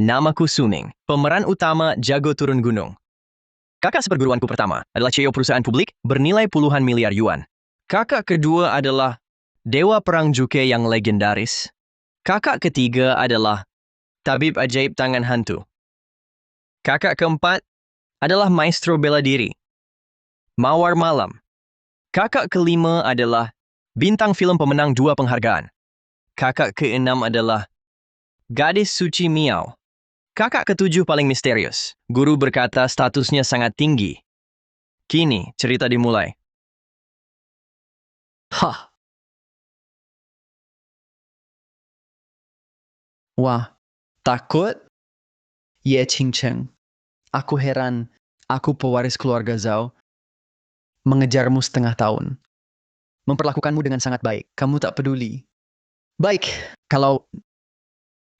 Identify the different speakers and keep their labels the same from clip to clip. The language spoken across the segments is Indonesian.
Speaker 1: Namaku Suning, pemeran utama jago turun gunung. Kakak seperguruanku pertama adalah CEO perusahaan publik bernilai puluhan miliar yuan. Kakak kedua adalah dewa perang Juke yang legendaris. Kakak ketiga adalah tabib ajaib tangan hantu. Kakak keempat adalah maestro bela diri, Mawar Malam. Kakak kelima adalah bintang film pemenang 2 penghargaan. Kakak keenam adalah gadis suci Miao. Kakak ketujuh paling misterius. Guru berkata statusnya sangat tinggi. Kini, cerita dimulai.
Speaker 2: Hah. Wah, takut? Ye Ching Cheng. Aku heran, aku pewaris keluarga Zhao, mengejarmu setengah tahun. Memperlakukanmu dengan sangat baik. Kamu tak peduli. Baik, kalau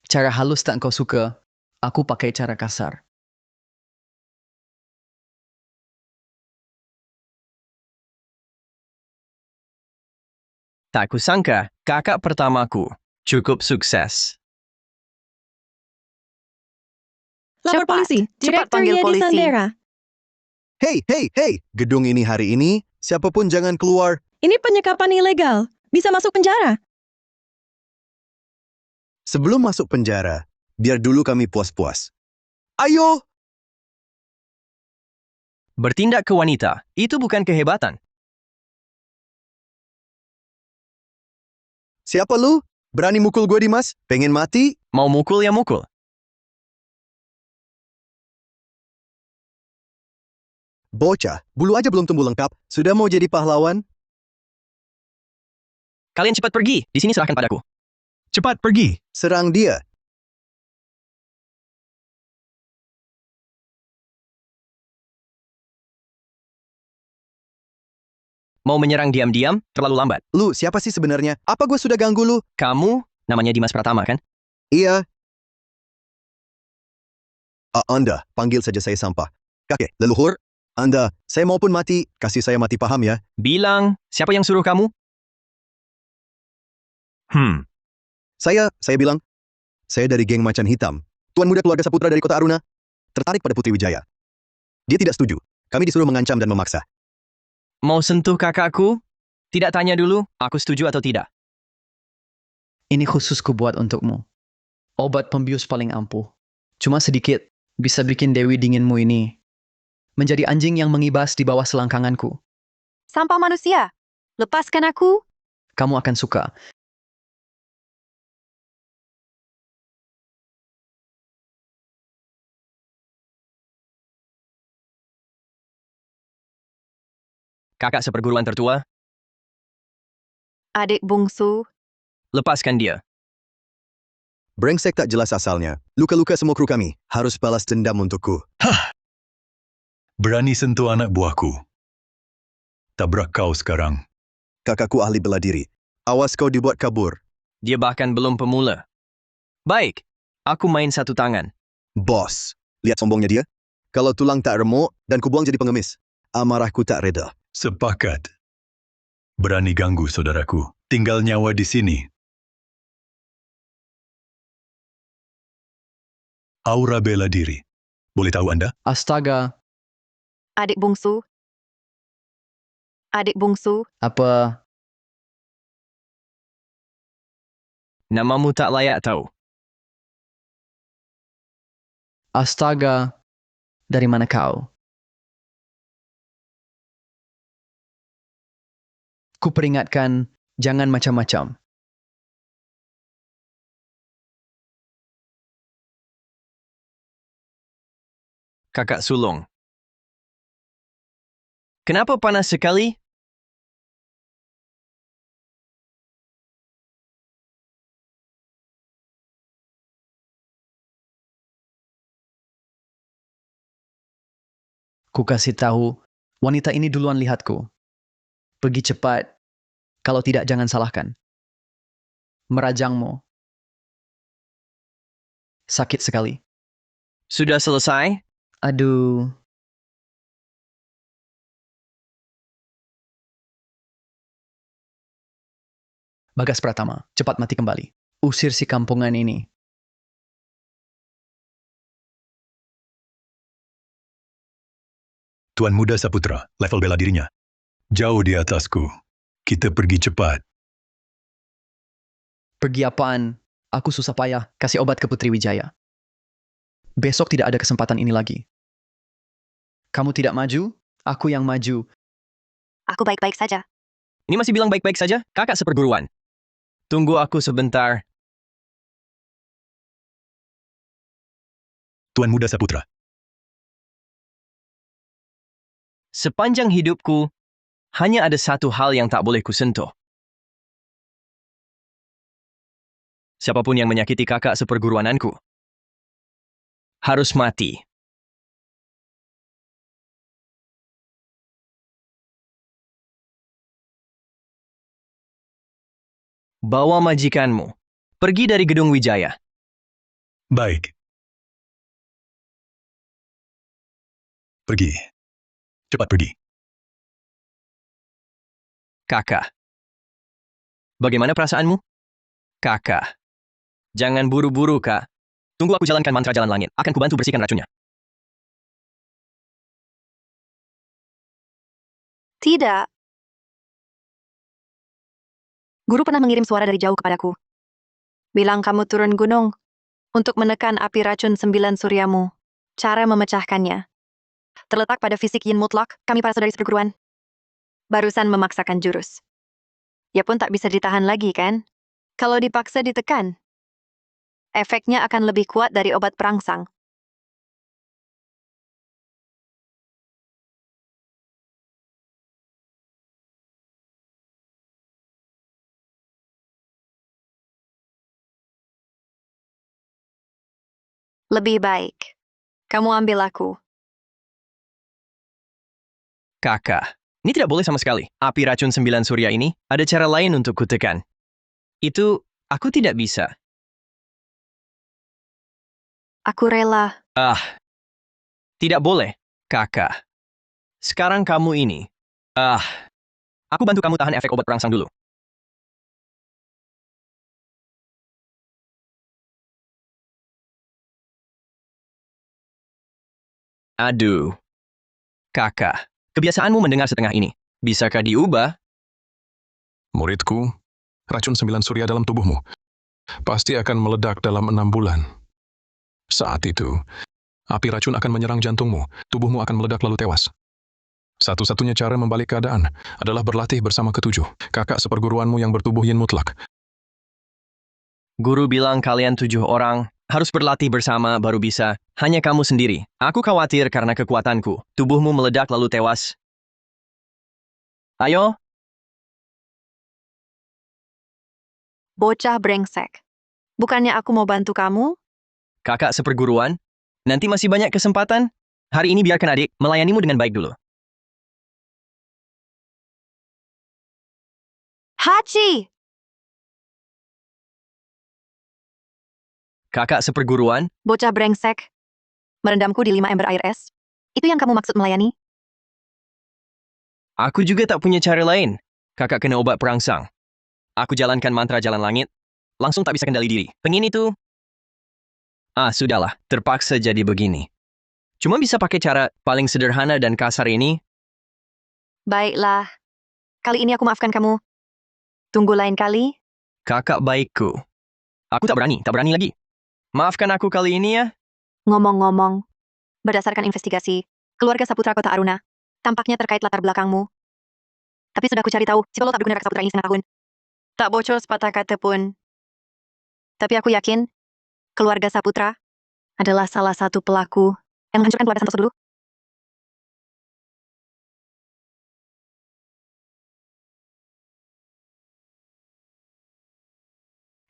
Speaker 2: cara halus tak kau suka, aku pakai cara kasar.
Speaker 1: Tak kusangka, kakak pertamaku cukup sukses.
Speaker 3: Lapor polisi.
Speaker 4: Cepat
Speaker 3: Direktur
Speaker 4: panggil
Speaker 3: Yedi
Speaker 4: polisi.
Speaker 3: Sandera.
Speaker 5: Hei, gedung ini hari ini, siapapun jangan keluar.
Speaker 3: Ini penyekapan ilegal. Bisa masuk penjara.
Speaker 5: Sebelum masuk penjara, biar dulu kami puas-puas. Ayo!
Speaker 1: Bertindak ke wanita, itu bukan kehebatan.
Speaker 5: Siapa lu? Berani mukul gue, Dimas? Pengen mati?
Speaker 1: Mau mukul ya mukul.
Speaker 5: Bocah, bulu aja belum tumbuh lengkap, sudah mau jadi pahlawan?
Speaker 1: Kalian cepat pergi, di sini serahkan padaku.
Speaker 6: Cepat pergi.
Speaker 5: Serang dia.
Speaker 1: Mau menyerang diam-diam, terlalu lambat.
Speaker 5: Lu, siapa sih sebenarnya? Apa gue sudah ganggu lu?
Speaker 1: Kamu, namanya Dimas Pratama kan?
Speaker 5: Iya. Anda, panggil saja saya sampah. Kakek, leluhur, Anda, saya maupun mati, kasih saya mati, paham ya?
Speaker 1: Bilang, siapa yang suruh kamu?
Speaker 5: Saya bilang, saya dari geng Macan Hitam. Tuan muda keluarga Saputra dari kota Aruna. Tertarik pada Putri Wijaya. Dia tidak setuju. Kami disuruh mengancam dan memaksa.
Speaker 1: Mau sentuh kakakku? Tidak tanya dulu, aku setuju atau tidak.
Speaker 2: Ini khusus kubuat untukmu. Obat pembius paling ampuh. Cuma sedikit, bisa bikin Dewi dinginmu ini menjadi anjing yang mengibas di bawah selangkanganku.
Speaker 4: Sampah manusia. Lepaskan aku.
Speaker 2: Kamu akan suka.
Speaker 1: Kakak seperguruan tertua,
Speaker 4: Adik bungsu.
Speaker 1: lepaskan dia.
Speaker 5: Brengsek tak jelas asalnya. Luka-luka semua kru kami. Harus balas dendam untukku.
Speaker 6: Berani sentuh anak buahku. Tabrak kau sekarang.
Speaker 5: Kakakku ahli bela diri. Awas kau dibuat kabur.
Speaker 1: Dia bahkan belum pemula. Baik, aku main satu tangan.
Speaker 5: Bos, lihat sombongnya dia. Kalau tulang tak remuk dan kubuang jadi pengemis. Amarahku tak reda.
Speaker 6: Sepakat. Berani ganggu saudaraku. Tinggal nyawa di sini. Aura bela diri. Boleh tahu Anda?
Speaker 2: Astaga,
Speaker 4: Adik bungsu. Adik bungsu.
Speaker 2: apa?
Speaker 1: Namamu tak layak tahu.
Speaker 2: Astaga, dari mana kau? Kuperingatkan, jangan macam-macam.
Speaker 1: Kakak sulung. Kenapa panas sekali?
Speaker 2: Ku kasih tahu, wanita ini duluan lihatku. Pergi cepat, kalau tidak jangan salahkan. Merajangmu. Sakit sekali.
Speaker 1: Sudah selesai?
Speaker 2: Aduh. Bagas Pratama, cepat mati kembali. Usir si kampungan ini.
Speaker 6: Tuan Muda Saputra, level bela dirinya. Jauh di atasku. Kita pergi cepat.
Speaker 2: Pergi apaan? Aku susah payah kasih obat ke Putri Wijaya. Besok tidak ada kesempatan ini lagi. Kamu tidak maju, aku yang maju.
Speaker 4: Aku baik-baik saja.
Speaker 1: Ini masih bilang baik-baik saja? Kakak seperguruan. Tunggu aku sebentar.
Speaker 6: Tuan Muda Saputra.
Speaker 1: Sepanjang hidupku, hanya ada satu hal yang tak boleh kusentuh. Siapapun yang menyakiti kakak seperguruananku harus mati. Bawa majikanmu. Pergi dari gedung Wijaya.
Speaker 6: Baik. Pergi. Cepat pergi.
Speaker 1: Kakak. Bagaimana perasaanmu? Kakak. Jangan buru-buru, Kak. Tunggu aku jalankan mantra jalan langit. Akan kubantu bersihkan racunnya.
Speaker 4: Tidak. Guru pernah mengirim suara dari jauh kepadaku. Bilang kamu turun gunung untuk menekan api racun 9 suryamu. Cara memecahkannya terletak pada fisik yin mutlak, kami para saudari seperguruan. Barusan memaksakan jurus. Ya pun tak bisa ditahan lagi, kan? Kalau dipaksa ditekan, efeknya akan lebih kuat dari obat perangsang. Lebih baik, kamu ambil aku.
Speaker 1: Kakak. Ini tidak boleh sama sekali. Api racun 9 surya ini, ada cara lain untuk kutekan. Itu, aku tidak bisa.
Speaker 4: Aku rela.
Speaker 1: Tidak boleh, kakak. Sekarang kamu ini. Aku bantu kamu tahan efek obat perangsang dulu. Aduh. Kakak, kebiasaanmu mendengar setengah ini. Bisakah diubah?
Speaker 7: Muridku, racun 9 surya dalam tubuhmu pasti akan meledak dalam 6 bulan. Saat itu, api racun akan menyerang jantungmu, tubuhmu akan meledak lalu tewas. Satu-satunya cara membalik keadaan adalah berlatih bersama ketujuh, kakak seperguruanmu yang bertubuh yin mutlak.
Speaker 1: Guru bilang kalian 7 orang harus berlatih bersama baru bisa. Hanya kamu sendiri. Aku khawatir karena kekuatanku. Tubuhmu meledak lalu tewas. Ayo,
Speaker 4: Bocah brengsek. Bukannya aku mau bantu kamu?
Speaker 1: kakak seperguruan. Nanti masih banyak kesempatan. Hari ini biarkan adik melayanimu dengan baik dulu.
Speaker 4: Hachi!
Speaker 1: Kakak seperguruan,
Speaker 4: Bocah brengsek. Merendamku di 5 ember air es. Itu yang kamu maksud melayani?
Speaker 1: aku juga tak punya cara lain. Kakak kena obat perangsang. Aku jalankan mantra jalan langit. Langsung tak bisa kendali diri. Pengin itu. Sudahlah. Terpaksa jadi begini. Cuma bisa pakai cara paling sederhana dan kasar ini.
Speaker 4: Baiklah. Kali ini aku maafkan kamu. Tunggu lain kali.
Speaker 1: Kakak baikku. Aku tak berani lagi. Maafkan aku kali ini ya.
Speaker 4: Ngomong-ngomong, berdasarkan investigasi, keluarga Saputra Kota Aruna, tampaknya terkait latar belakangmu. Tapi sudah aku cari tahu, si Polo tak berguna Raka Saputra ini setengah tahun. Tak bocor sepatah kata pun. Tapi aku yakin, keluarga Saputra adalah salah satu pelaku yang menghancurkan keluarga Santoso dulu.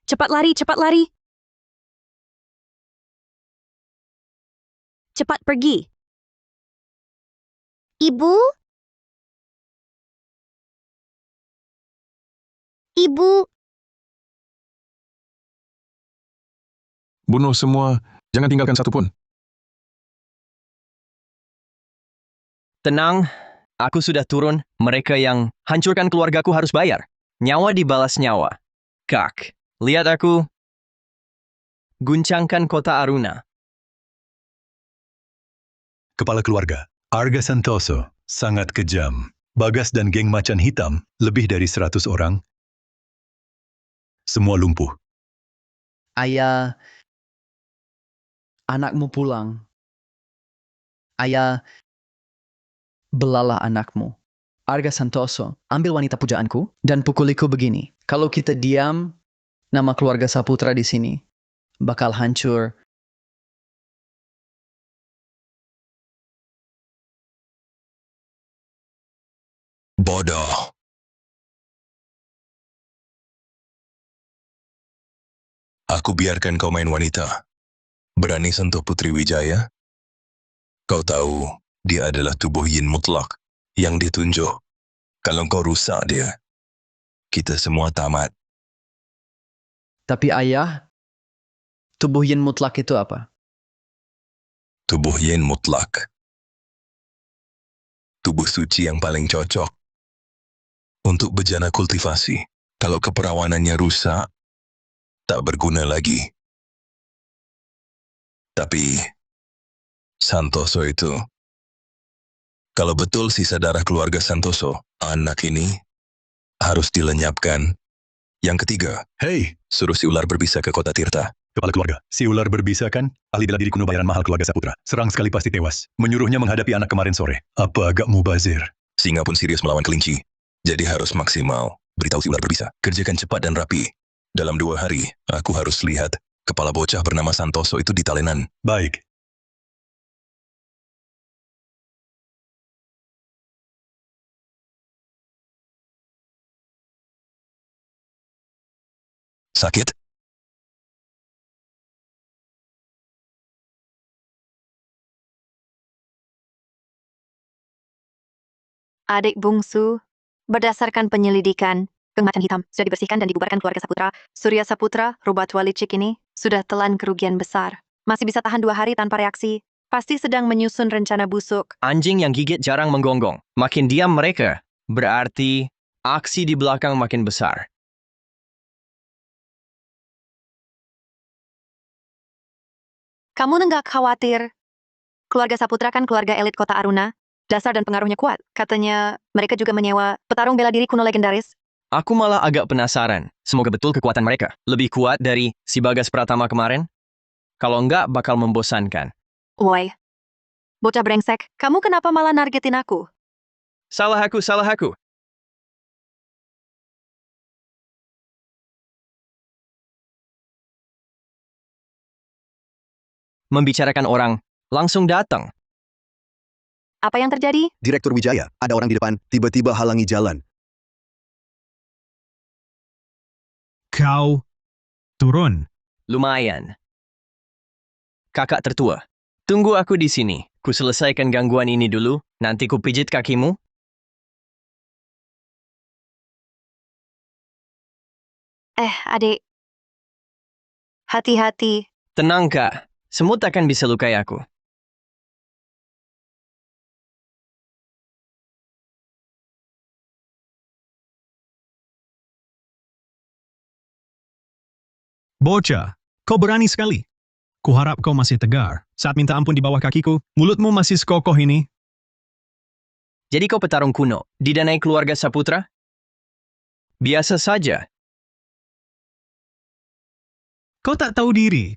Speaker 3: Cepat lari, cepat lari. Cepat pergi.
Speaker 8: Ibu? Ibu?
Speaker 7: Bunuh semua, jangan tinggalkan satu pun.
Speaker 1: Tenang, aku sudah turun. Mereka yang hancurkan keluargaku harus bayar. Nyawa dibalas nyawa. Kak, lihat aku. Guncangkan kota Aruna.
Speaker 6: Kepala keluarga, Arga Santoso, sangat kejam. Bagas dan geng macan hitam, lebih dari 100 orang. Semua lumpuh.
Speaker 2: Ayah, anakmu pulang. Ayah, belalah anakmu. Arga Santoso, ambil wanita pujaanku dan pukuliku begini. Kalau kita diam, nama keluarga Saputra di sini bakal hancur.
Speaker 7: Bodoh. Aku biarkan kau main wanita. Berani sentuh Putri Wijaya? Kau tahu, dia adalah tubuh yin mutlak yang ditunjuk. Kalau kau rusak dia, kita semua tamat.
Speaker 2: Tapi ayah, tubuh yin mutlak itu apa?
Speaker 7: Tubuh yin mutlak. Tubuh suci yang paling cocok untuk bejana kultivasi. Kalau keperawanannya rusak, tak berguna lagi. Tapi, Santoso itu, kalau betul sisa darah keluarga Santoso, anak ini harus dilenyapkan. Yang ketiga,
Speaker 6: Hei,
Speaker 7: suruh si ular berbisa ke kota Tirta.
Speaker 6: kepala keluarga. Si ular berbisa kan? Ahli bela diri kuno bayaran mahal keluarga Saputra. Serang sekali pasti tewas. Menyuruhnya menghadapi anak kemarin sore. Apa agak mubazir?
Speaker 7: Singa pun serius melawan kelinci. Jadi harus maksimal. Beritahu si ular berbisa. Kerjakan cepat dan rapi. Dalam 2 hari, aku harus lihat kepala bocah bernama Santoso itu di talenan.
Speaker 6: Baik.
Speaker 7: Sakit?
Speaker 4: Adik bungsu, berdasarkan penyelidikan, geng macan hitam sudah dibersihkan dan dibubarkan keluarga Saputra. Surya Saputra, Rubatwa licik ini, sudah telan kerugian besar. Masih bisa tahan 2 hari tanpa reaksi. Pasti sedang menyusun rencana busuk.
Speaker 1: Anjing yang gigit jarang menggonggong. Makin diam mereka, berarti aksi di belakang makin besar.
Speaker 4: Kamu nenggak khawatir? Keluarga Saputra kan keluarga elit kota Aruna. Dasar dan pengaruhnya kuat. Katanya mereka juga menyewa petarung bela diri kuno legendaris.
Speaker 1: Aku malah agak penasaran. Semoga betul kekuatan mereka. Lebih kuat dari si Bagas Pratama kemarin? Kalau enggak, bakal membosankan.
Speaker 4: Woi, bocah brengsek, kamu kenapa malah nargetin aku?
Speaker 1: Salah aku, salah aku. Membicarakan orang, langsung datang.
Speaker 4: Apa yang terjadi?
Speaker 5: Direktur Wijaya, ada orang di depan, tiba-tiba halangi jalan.
Speaker 8: Kau turun.
Speaker 1: Lumayan. Kakak tertua, tunggu aku di sini. Ku selesaikan gangguan ini dulu, nanti ku pijit kakimu.
Speaker 4: Adik. Hati-hati.
Speaker 1: Tenang, Kak. Semut akan bisa lukai aku.
Speaker 8: Bocah, kau berani sekali. Kuharap kau masih tegar. Saat minta ampun di bawah kakiku, mulutmu masih sekokoh ini.
Speaker 1: Jadi kau petarung kuno, didanai keluarga Saputra? Biasa saja.
Speaker 8: Kau tak tahu diri.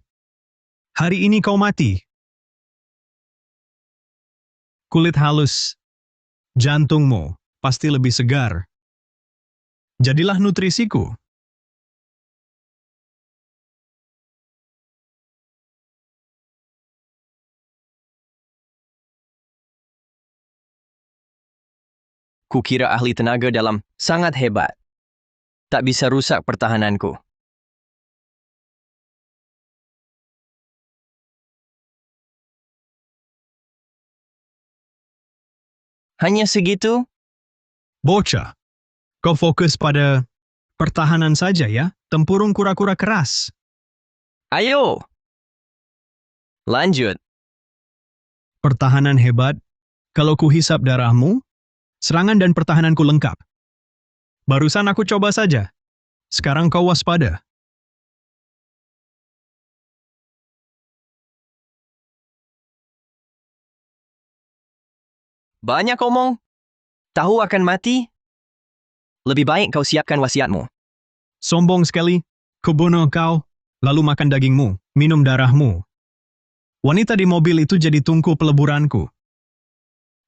Speaker 8: Hari ini kau mati. Kulit halus. Jantungmu pasti lebih segar. Jadilah nutrisiku.
Speaker 1: Kukira ahli tenaga dalam sangat hebat. Tak bisa rusak pertahananku. Hanya segitu?
Speaker 8: Bocah, kau fokus pada pertahanan saja ya. Tempurung kura-kura keras.
Speaker 1: Ayo! Lanjut.
Speaker 8: Pertahanan hebat. Kalau kuhisap darahmu, serangan dan pertahananku lengkap. Barusan aku coba saja. Sekarang kau waspada.
Speaker 1: Banyak omong. Tahu akan mati? Lebih baik kau siapkan wasiatmu.
Speaker 8: Sombong sekali. Kubunuh kau, lalu makan dagingmu, minum darahmu. Wanita di mobil itu jadi tungku peleburanku.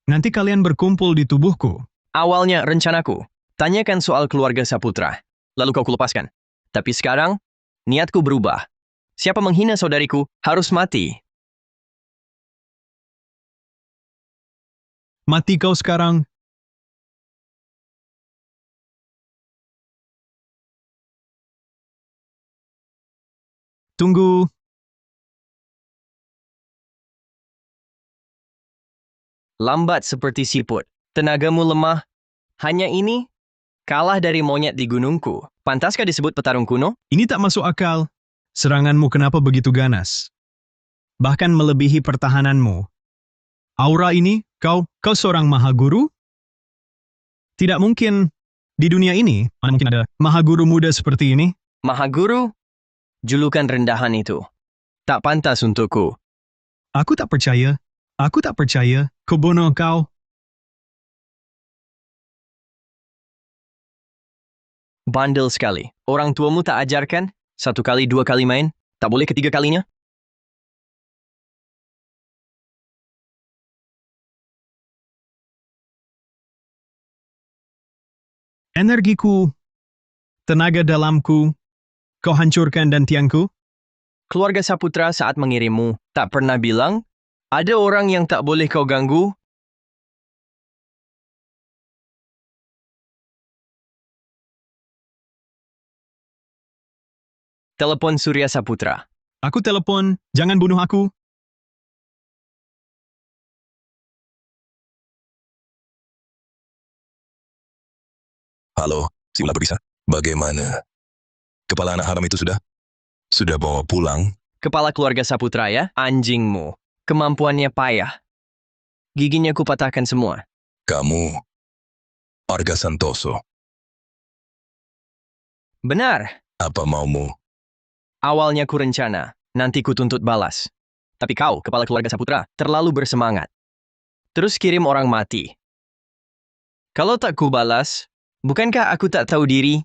Speaker 8: Nanti kalian berkumpul di tubuhku.
Speaker 1: Awalnya rencanaku, tanyakan soal keluarga Saputra. Lalu kau kulepaskan. Tapi sekarang, niatku berubah. Siapa menghina saudariku harus mati.
Speaker 8: Mati kau sekarang. Tunggu.
Speaker 1: Lambat seperti siput. Tenagamu lemah. Hanya ini? Kalah dari monyet di gunungku. Pantaskah disebut petarung kuno?
Speaker 8: Ini tak masuk akal. Seranganmu kenapa begitu ganas? Bahkan melebihi pertahananmu. Aura ini, kau seorang mahaguru? Tidak mungkin. Di dunia ini, mana mungkin ada mahaguru muda seperti ini?
Speaker 1: Mahaguru? Julukan rendahan itu. Tak pantas untukku.
Speaker 8: Aku tak percaya. Aku tak percaya. Kubunuh kau.
Speaker 1: Bandel sekali. Orang tuamu tak ajarkan? 1 kali, 2 kali main? Tak boleh ketiga kalinya?
Speaker 8: Energiku, tenaga dalamku, kau hancurkan dan tiangku?
Speaker 1: Keluarga Saputra saat mengirimmu tak pernah bilang, ada orang yang tak boleh kau ganggu? Telepon Surya Saputra.
Speaker 8: Aku telepon, jangan bunuh aku.
Speaker 9: Halo, si ular berbisa. Bagaimana? Kepala anak haram itu sudah? Sudah bawa pulang?
Speaker 1: Kepala keluarga Saputra ya, anjingmu. Kemampuannya payah. Giginya kupatahkan semua.
Speaker 9: Kamu, Arga Santoso,
Speaker 1: Benar.
Speaker 9: apa maumu?
Speaker 1: Awalnya ku rencana, nanti ku tuntut balas. Tapi kau, kepala keluarga Saputra, terlalu bersemangat. Terus kirim orang mati. Kalau tak ku balas, bukankah aku tak tahu diri?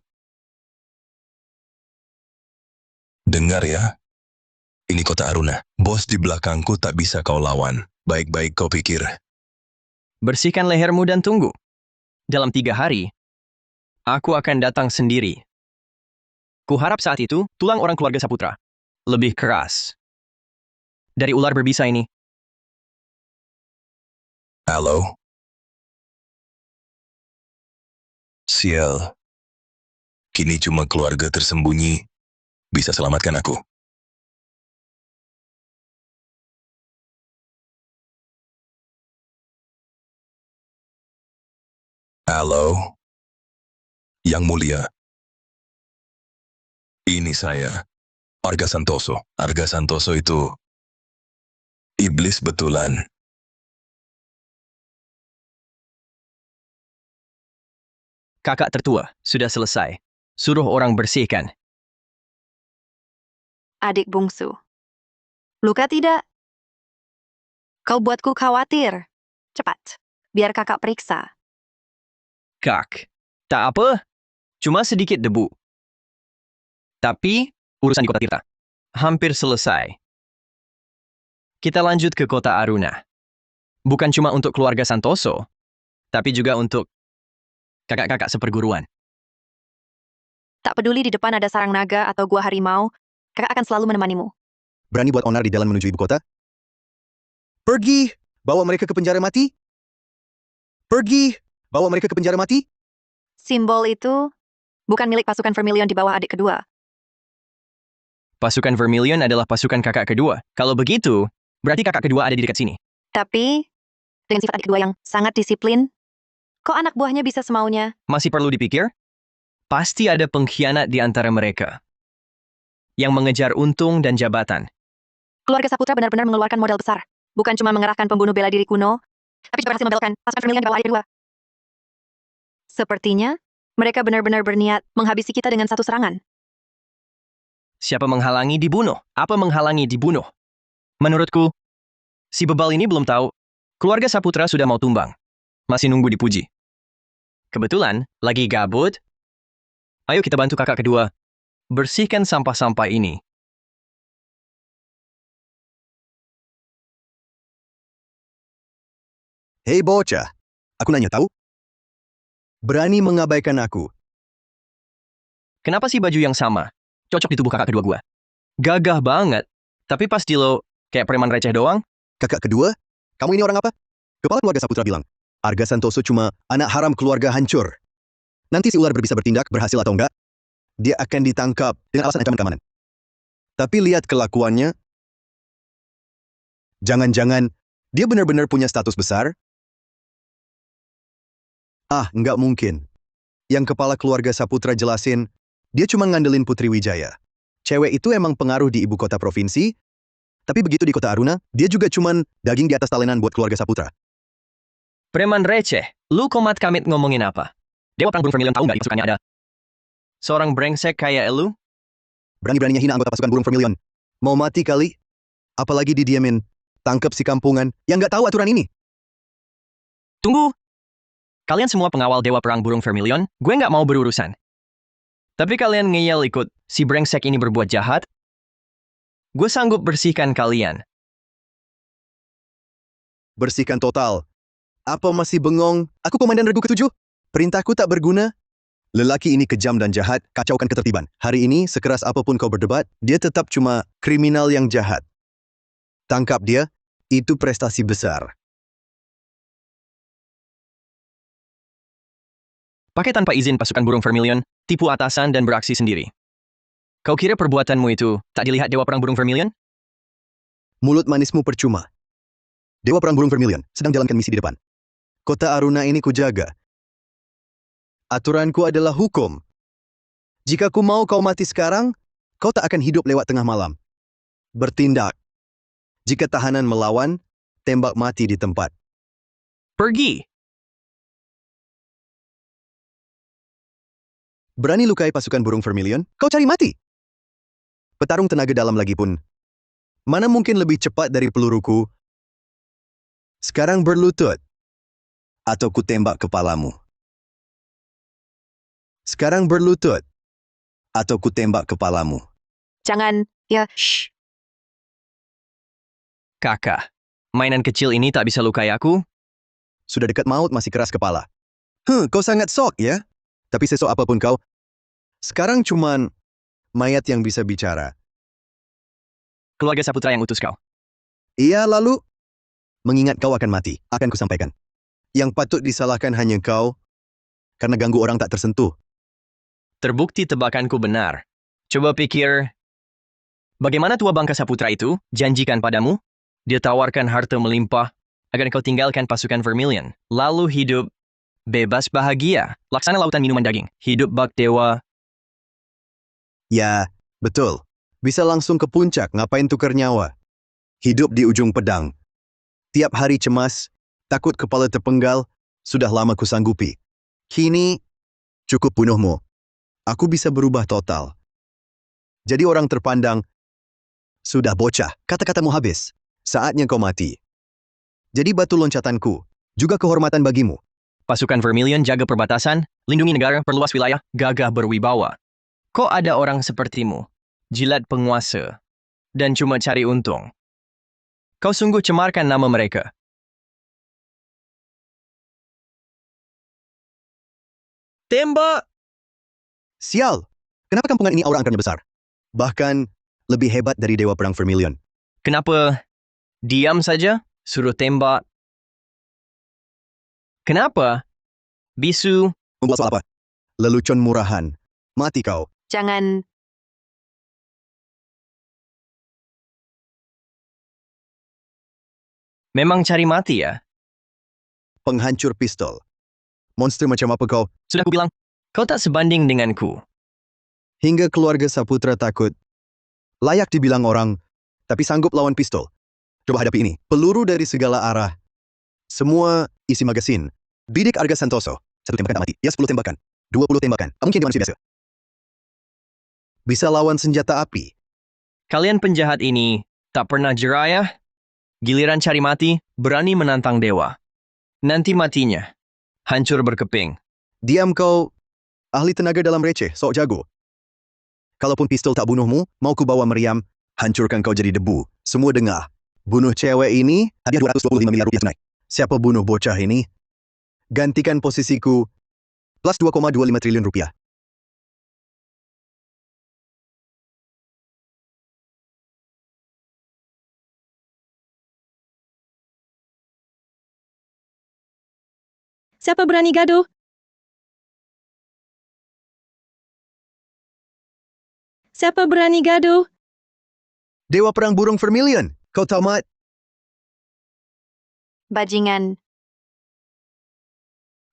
Speaker 9: Dengar ya. Ini kota Aruna. Bos di belakangku tak bisa kau lawan. Baik-baik kau pikir.
Speaker 1: Bersihkan lehermu dan tunggu. Dalam 3 hari, aku akan datang sendiri. Kuharap saat itu, tulang orang keluarga Saputra lebih keras dari ular berbisa ini.
Speaker 9: Halo? Sial. Kini cuma keluarga tersembunyi bisa selamatkan aku. Halo? Yang mulia. Ini saya, Arga Santoso. Arga Santoso itu iblis betulan.
Speaker 1: Kakak tertua, sudah selesai. Suruh orang bersihkan.
Speaker 4: Adik bungsu. Luka tidak? Kau buatku khawatir. Cepat, biar kakak periksa.
Speaker 1: Kak, tak apa. Cuma sedikit debu. Tapi, urusan di kota Tirta hampir selesai. Kita lanjut ke kota Aruna. Bukan cuma untuk keluarga Santoso, tapi juga untuk kakak-kakak seperguruan.
Speaker 4: Tak peduli di depan ada sarang naga atau gua harimau, kakak akan selalu menemanimu.
Speaker 5: Berani buat onar di jalan menuju ibu kota? Pergi! Bawa mereka ke penjara mati? Pergi! Bawa mereka ke penjara mati?
Speaker 4: Simbol itu bukan milik pasukan Vermilion di bawah adik kedua.
Speaker 1: Pasukan Vermilion adalah pasukan kakak kedua. Kalau begitu, berarti kakak kedua ada di dekat sini.
Speaker 4: Tapi, dengan sifat adik kedua yang sangat disiplin, kok anak buahnya bisa semaunya?
Speaker 1: Masih perlu dipikir? Pasti ada pengkhianat di antara mereka yang mengejar untung dan jabatan.
Speaker 4: Keluarga Saputra benar-benar mengeluarkan modal besar. Bukan cuma mengerahkan pembunuh bela diri kuno, tapi juga berhasil membelokkan pasukan Vermilion di bawah adik kedua. Sepertinya, mereka benar-benar berniat menghabisi kita dengan satu serangan.
Speaker 1: Siapa menghalangi dibunuh? Apa menghalangi dibunuh? Menurutku, si bebal ini belum tahu. Keluarga Saputra sudah mau tumbang. Masih nunggu dipuji. Kebetulan, lagi gabut. Ayo kita bantu kakak kedua. Bersihkan sampah-sampah ini.
Speaker 5: Hei bocah, aku nanya tahu? Berani mengabaikan aku.
Speaker 1: Kenapa sih baju yang sama? Cocok di tubuh kakak kedua gua. Gagah banget. Tapi pas di lo, kayak preman receh doang.
Speaker 5: Kakak kedua? Kamu ini orang apa? Kepala keluarga Saputra bilang, Arga Santoso cuma anak haram keluarga hancur. Nanti si ular berbisa bertindak, berhasil atau enggak, dia akan ditangkap dengan alasan ancaman keamanan. Tapi lihat kelakuannya. Jangan-jangan dia benar-benar punya status besar? Ah, enggak mungkin. Yang kepala keluarga Saputra jelasin, dia cuma ngandelin Putri Wijaya. Cewek itu emang pengaruh di ibu kota provinsi, tapi begitu di kota Aruna, dia juga cuman daging di atas talenan buat keluarga Saputra.
Speaker 1: Preman receh. Lu komat kamit ngomongin apa? Dewa Perang Burung Vermilion tahu nggak pasukannya ada? Seorang brengsek kayak elu?
Speaker 5: Berani-beraninya hina anggota pasukan burung Vermilion. Mau mati kali? Apalagi didiamin. Tangkep si kampungan yang nggak tahu aturan ini.
Speaker 1: Tunggu! Kalian semua pengawal Dewa Perang Burung Vermilion, gue nggak mau berurusan. Tapi kalian ngeyel ikut si brengsek ini berbuat jahat? Gue sanggup bersihkan kalian.
Speaker 5: Bersihkan total. Apa masih bengong? Aku komandan regu ke-7. Perintahku tak berguna. Lelaki ini kejam dan jahat, kacaukan ketertiban. Hari ini, sekeras apapun kau berdebat, dia tetap cuma kriminal yang jahat. Tangkap dia, itu prestasi besar.
Speaker 1: Pakai tanpa izin pasukan burung Vermilion, tipu atasan dan beraksi sendiri. Kau kira perbuatanmu itu tak dilihat Dewa Perang Burung Vermilion?
Speaker 5: Mulut manismu percuma. Dewa Perang Burung Vermilion sedang jalankan misi di depan. Kota Aruna ini kujaga. Aturanku adalah hukum. Jika ku mau kau mati sekarang, kau tak akan hidup lewat tengah malam. Bertindak. Jika tahanan melawan, tembak mati di tempat.
Speaker 1: Pergi!
Speaker 5: Berani lukai pasukan burung Vermilion? Kau cari mati. Petarung tenaga dalam lagi pun. Mana mungkin lebih cepat dari peluruku? Sekarang berlutut. Atau ku tembak kepalamu. Sekarang berlutut. Atau ku tembak kepalamu.
Speaker 4: Jangan, ya, shh.
Speaker 1: Kakak, mainan kecil ini tak bisa lukai aku?
Speaker 5: Sudah dekat maut masih keras kepala. Kau sangat sok ya? Tapi sesok apapun kau, sekarang cuman mayat yang bisa bicara.
Speaker 1: Keluarga Saputra yang utus kau.
Speaker 5: Iya, lalu? Mengingat kau akan mati, akan kusampaikan. Yang patut disalahkan hanya kau, karena ganggu orang tak tersentuh.
Speaker 1: Terbukti tebakanku benar. Coba pikir, bagaimana tua bangka Saputra itu janjikan padamu? Dia tawarkan harta melimpah agar kau tinggalkan pasukan Vermilion, lalu hidup bebas bahagia, laksana lautan minuman daging, hidup bak dewa.
Speaker 5: Ya, betul. Bisa langsung ke puncak, ngapain tukar nyawa? Hidup di ujung pedang. Tiap hari cemas, takut kepala terpenggal, sudah lama kusanggupi. Kini, cukup bunuhmu. Aku bisa berubah total. Jadi orang terpandang, sudah bocah, kata-katamu habis. Saatnya kau mati. Jadi batu loncatanku, juga kehormatan bagimu.
Speaker 1: Pasukan Vermilion jaga perbatasan, lindungi negara, perluas wilayah, gagah berwibawa. Kok ada orang sepertimu, jilat penguasa, dan cuma cari untung? Kau sungguh cemarkan nama mereka. Tembak!
Speaker 5: Sial, kenapa kampungan ini aura angkarnya besar? Bahkan, lebih hebat dari Dewa Perang Vermilion.
Speaker 1: Kenapa diam saja, suruh tembak? Kenapa? Bisu,
Speaker 5: Membuat soal apa? Lelucon murahan. Mati kau.
Speaker 4: Jangan,
Speaker 1: memang cari mati ya?
Speaker 5: Penghancur pistol. Monster macam apa kau?
Speaker 1: Sudah kubilang, kau tak sebanding denganku.
Speaker 5: Hingga keluarga Saputra takut. Layak dibilang orang, tapi sanggup lawan pistol. Coba hadapi ini. Peluru dari segala arah. Semua isi magasin. Bidik Arga Santoso. 1 tembakan tak mati. Ya 10 tembakan. 20 tembakan. Tak mungkin dia manusia biasa. Bisa lawan senjata api.
Speaker 1: Kalian penjahat ini tak pernah jerah ya? Giliran cari mati, berani menantang dewa. Nanti matinya Hancur berkeping.
Speaker 5: Diam kau, ahli tenaga dalam receh, sok jago. Kalaupun pistol tak bunuhmu, mau ku bawa meriam, hancurkan kau jadi debu. Semua dengar. Bunuh cewek ini, hadiah 225 miliar rupiah tunai. Siapa bunuh bocah ini? Gantikan posisiku, plus 2,25 triliun rupiah.
Speaker 3: Siapa berani gaduh? Siapa berani gaduh?
Speaker 5: Dewa Perang Burung Vermilion, kau tamat.
Speaker 4: Bajingan.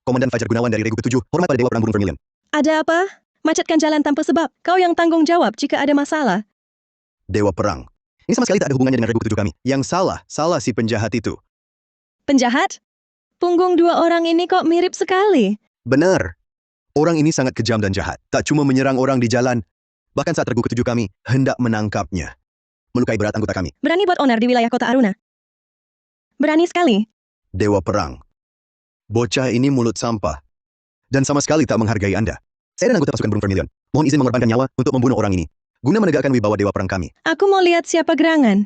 Speaker 5: Komandan Fajar Gunawan dari Regu ke-7, hormat pada Dewa Perang Burung Vermilion.
Speaker 3: Ada apa? Macetkan jalan tanpa sebab. Kau yang tanggung jawab jika ada masalah.
Speaker 5: Dewa Perang. Ini sama sekali tak ada hubungannya dengan Regu ke-7 kami. Yang salah si penjahat itu.
Speaker 3: Penjahat? Punggung dua orang ini kok mirip sekali.
Speaker 5: Benar. Orang ini sangat kejam dan jahat. Tak cuma menyerang orang di jalan, bahkan saat Regu ke-7 kami hendak menangkapnya. Melukai berat anggota kami.
Speaker 3: Berani buat onar di wilayah kota Aruna. Berani sekali.
Speaker 5: Dewa Perang. Bocah ini mulut sampah. Dan sama sekali tak menghargai Anda. Saya dan anggota pasukan Burung Vermilion mohon izin mengorbankan nyawa untuk membunuh orang ini, guna menegakkan wibawa Dewa Perang kami.
Speaker 3: Aku mau lihat siapa gerangan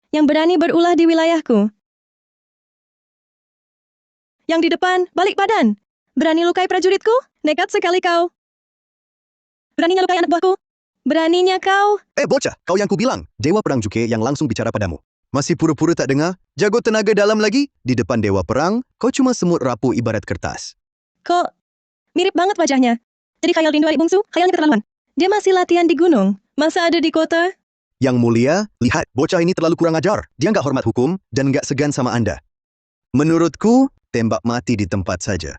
Speaker 3: yang berani berulah di wilayahku. Yang di depan, balik badan. Berani lukai prajuritku? Nekat sekali kau. Beraninya lukai anak buahku? Beraninya kau?
Speaker 5: Bocah, kau yang kubilang. Dewa Perang Juke yang langsung bicara padamu. Masih pura-pura tak dengar? Jago tenaga dalam lagi? Di depan Dewa Perang, kau cuma semut rapuh ibarat kertas.
Speaker 3: Kok mirip banget wajahnya. Jadi khayal rindu adik bungsu, khayalnya keterlaluan. Dia masih latihan di gunung. Masa ada di kota?
Speaker 5: Yang mulia, lihat, bocah ini terlalu kurang ajar. Dia nggak hormat hukum dan nggak segan sama Anda. Menurutku, tembak mati di tempat saja.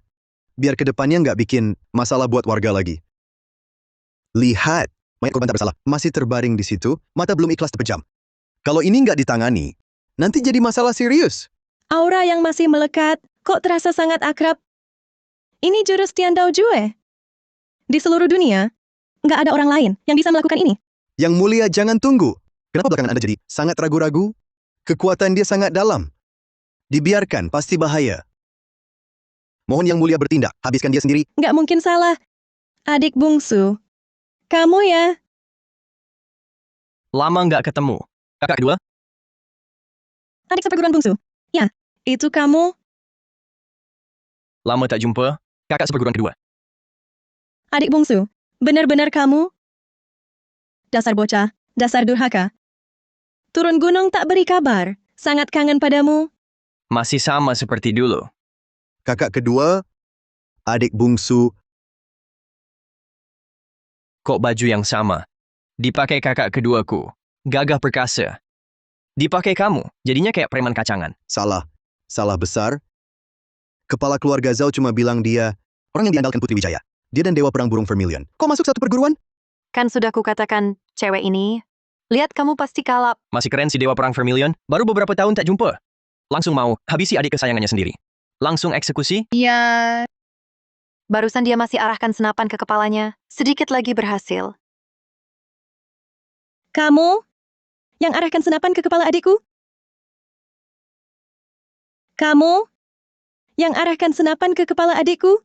Speaker 5: Biar kedepannya nggak bikin masalah buat warga lagi. Lihat, mayat korban tak bersalah, masih terbaring di situ, mata belum ikhlas terpejam. Kalau ini nggak ditangani, nanti jadi masalah serius.
Speaker 3: Aura yang masih melekat, kok terasa sangat akrab. Ini jurus Tian Dao Jue. Di seluruh dunia, nggak ada orang lain yang bisa melakukan ini.
Speaker 5: Yang mulia jangan tunggu. Kenapa belakangan Anda jadi sangat ragu-ragu? Kekuatan dia sangat dalam. Dibiarkan, pasti bahaya. Mohon yang mulia bertindak, habiskan dia sendiri.
Speaker 3: Nggak mungkin salah. Adik bungsu. Kamu ya?
Speaker 1: Lama nggak ketemu. Kakak kedua?
Speaker 3: Adik seperguruan bungsu. Ya, itu kamu.
Speaker 1: Lama tak jumpa. Kakak seperguruan kedua.
Speaker 3: Adik bungsu. Benar-benar kamu? Dasar bocah, dasar durhaka. Turun gunung tak beri kabar. Sangat kangen padamu.
Speaker 1: Masih sama seperti dulu.
Speaker 5: Kakak kedua, adik bungsu.
Speaker 1: Kok baju yang sama? Dipakai kakak keduaku. Gagah perkasa. Dipakai kamu, jadinya kayak preman kacangan.
Speaker 5: Salah. Salah besar. Kepala keluarga Zhao cuma bilang dia orang yang diandalkan Putri Wijaya. Dia dan Dewa Perang Burung Vermilion. Kok masuk satu perguruan?
Speaker 4: Kan sudah kukatakan, cewek ini. Lihat kamu pasti kalap.
Speaker 1: Masih keren si Dewa Perang Vermilion. Baru beberapa tahun tak jumpa. Langsung mau habisi adik kesayangannya sendiri. Langsung eksekusi.
Speaker 4: Ya. Barusan dia masih arahkan senapan ke kepalanya. Sedikit lagi berhasil.
Speaker 3: Kamu? Yang arahkan senapan ke kepala adikku? Kamu? Yang arahkan senapan ke kepala adikku?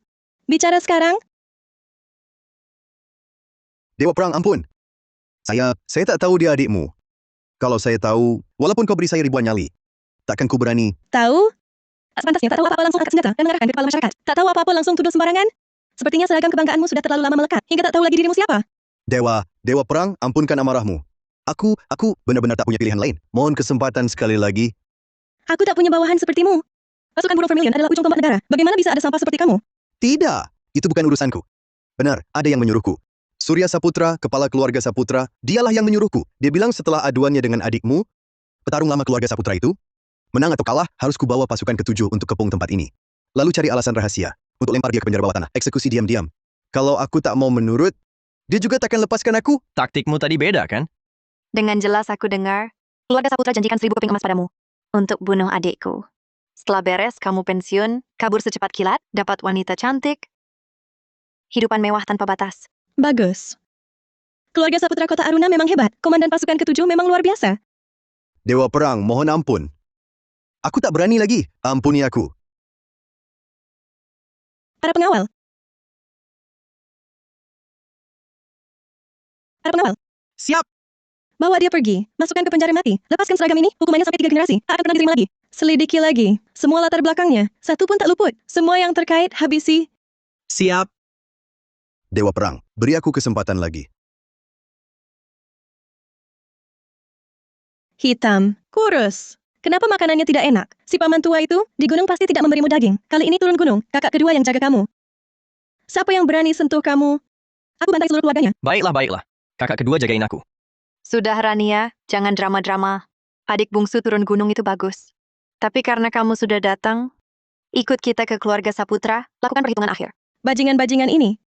Speaker 3: Bicara sekarang?
Speaker 5: Dewa Perang, ampun. Saya tak tahu dia adikmu. Kalau saya tahu, walaupun kau beri saya ribuan nyali, takkan ku berani.
Speaker 3: Tahu? Sepantasnya tak tahu apa-apa langsung angkat senjata dan mengarahkan ke kepala masyarakat. Tak tahu apa-apa langsung tuduh sembarangan? Sepertinya seragam kebanggaanmu sudah terlalu lama melekat, hingga tak tahu lagi dirimu siapa.
Speaker 5: Dewa Perang, ampunkan amarahmu. Aku benar-benar tak punya pilihan lain. Mohon kesempatan sekali lagi.
Speaker 3: Aku tak punya bawahan sepertimu. Pasukan Burung Vermilion adalah ujung tombak negara. Bagaimana bisa ada sampah seperti kamu?
Speaker 5: Tidak, itu bukan urusanku. Benar, ada yang menyuruhku. Surya Saputra, kepala keluarga Saputra, dialah yang menyuruhku. Dia bilang setelah aduannya dengan adikmu, petarung lama keluarga Saputra itu, menang atau kalah, harus kubawa pasukan ke-7 untuk kepung tempat ini. Lalu cari alasan rahasia, untuk lempar dia ke penjara bawah tanah, eksekusi diam-diam. Kalau aku tak mau menurut, dia juga takkan lepaskan aku.
Speaker 1: Taktikmu tadi beda, kan?
Speaker 4: Dengan jelas aku dengar, keluarga Saputra janjikan 1000 keping emas padamu. Untuk bunuh adikku. Setelah beres, kamu pensiun, kabur secepat kilat, dapat wanita cantik, hidupan mewah tanpa batas.
Speaker 3: Bagus. Keluarga Saputra Kota Aruna memang hebat. Komandan pasukan ke-7 memang luar biasa.
Speaker 5: Dewa Perang, mohon ampun. Aku tak berani lagi, ampuni aku.
Speaker 3: Para pengawal. Para pengawal.
Speaker 1: Siap!
Speaker 3: Bawa dia pergi. Masukkan ke penjara mati. Lepaskan seragam ini. Hukumannya sampai 3 generasi. Tak akan pernah diterima lagi. Selidiki lagi. Semua latar belakangnya. Satu pun tak luput. Semua yang terkait habisi.
Speaker 1: Siap!
Speaker 5: Dewa Perang, beri aku kesempatan lagi.
Speaker 3: Hitam. Kurus. Kenapa makanannya tidak enak? Si paman tua itu di gunung pasti tidak memberimu daging. Kali ini turun gunung. Kakak kedua yang jaga kamu. Siapa yang berani sentuh kamu? Aku bantai seluruh keluarganya.
Speaker 1: Baiklah. Kakak kedua jagain aku.
Speaker 4: Sudah Rania, jangan drama-drama. Adik bungsu turun gunung itu bagus. Tapi karena kamu sudah datang, ikut kita ke keluarga Saputra, lakukan perhitungan akhir.
Speaker 3: Bajingan-bajingan ini.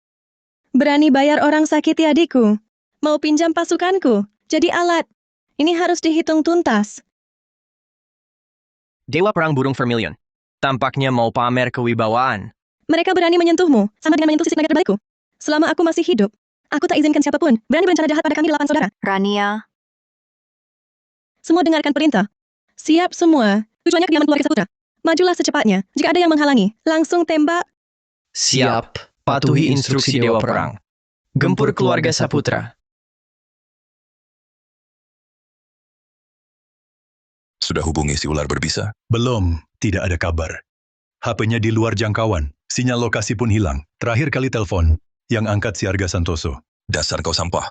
Speaker 3: Berani bayar orang sakiti adikku. Mau pinjam pasukanku. Jadi alat. Ini harus dihitung tuntas.
Speaker 1: Dewa Perang Burung Vermilion. Tampaknya mau pamer kewibawaan.
Speaker 3: Mereka berani menyentuhmu, sama dengan menyentuh sisi tenaga terbaikku. Selama aku masih hidup, aku tak izinkan siapapun berani berencana jahat pada kami 8 saudara.
Speaker 4: Rania,
Speaker 3: Semua dengarkan perintah. Siap semua. Tujuannya kediaman keluarga Saputra. Majulah secepatnya. Jika ada yang menghalangi, langsung tembak.
Speaker 2: Siap.
Speaker 1: Patuhi instruksi Dewa Perang. Gempur keluarga Saputra.
Speaker 9: Sudah hubungi si ular berbisa?
Speaker 6: Belum, tidak ada kabar. HP-nya di luar jangkauan, sinyal lokasi pun hilang. Terakhir kali telepon, yang angkat si Arga Santoso.
Speaker 9: Dasar kau sampah.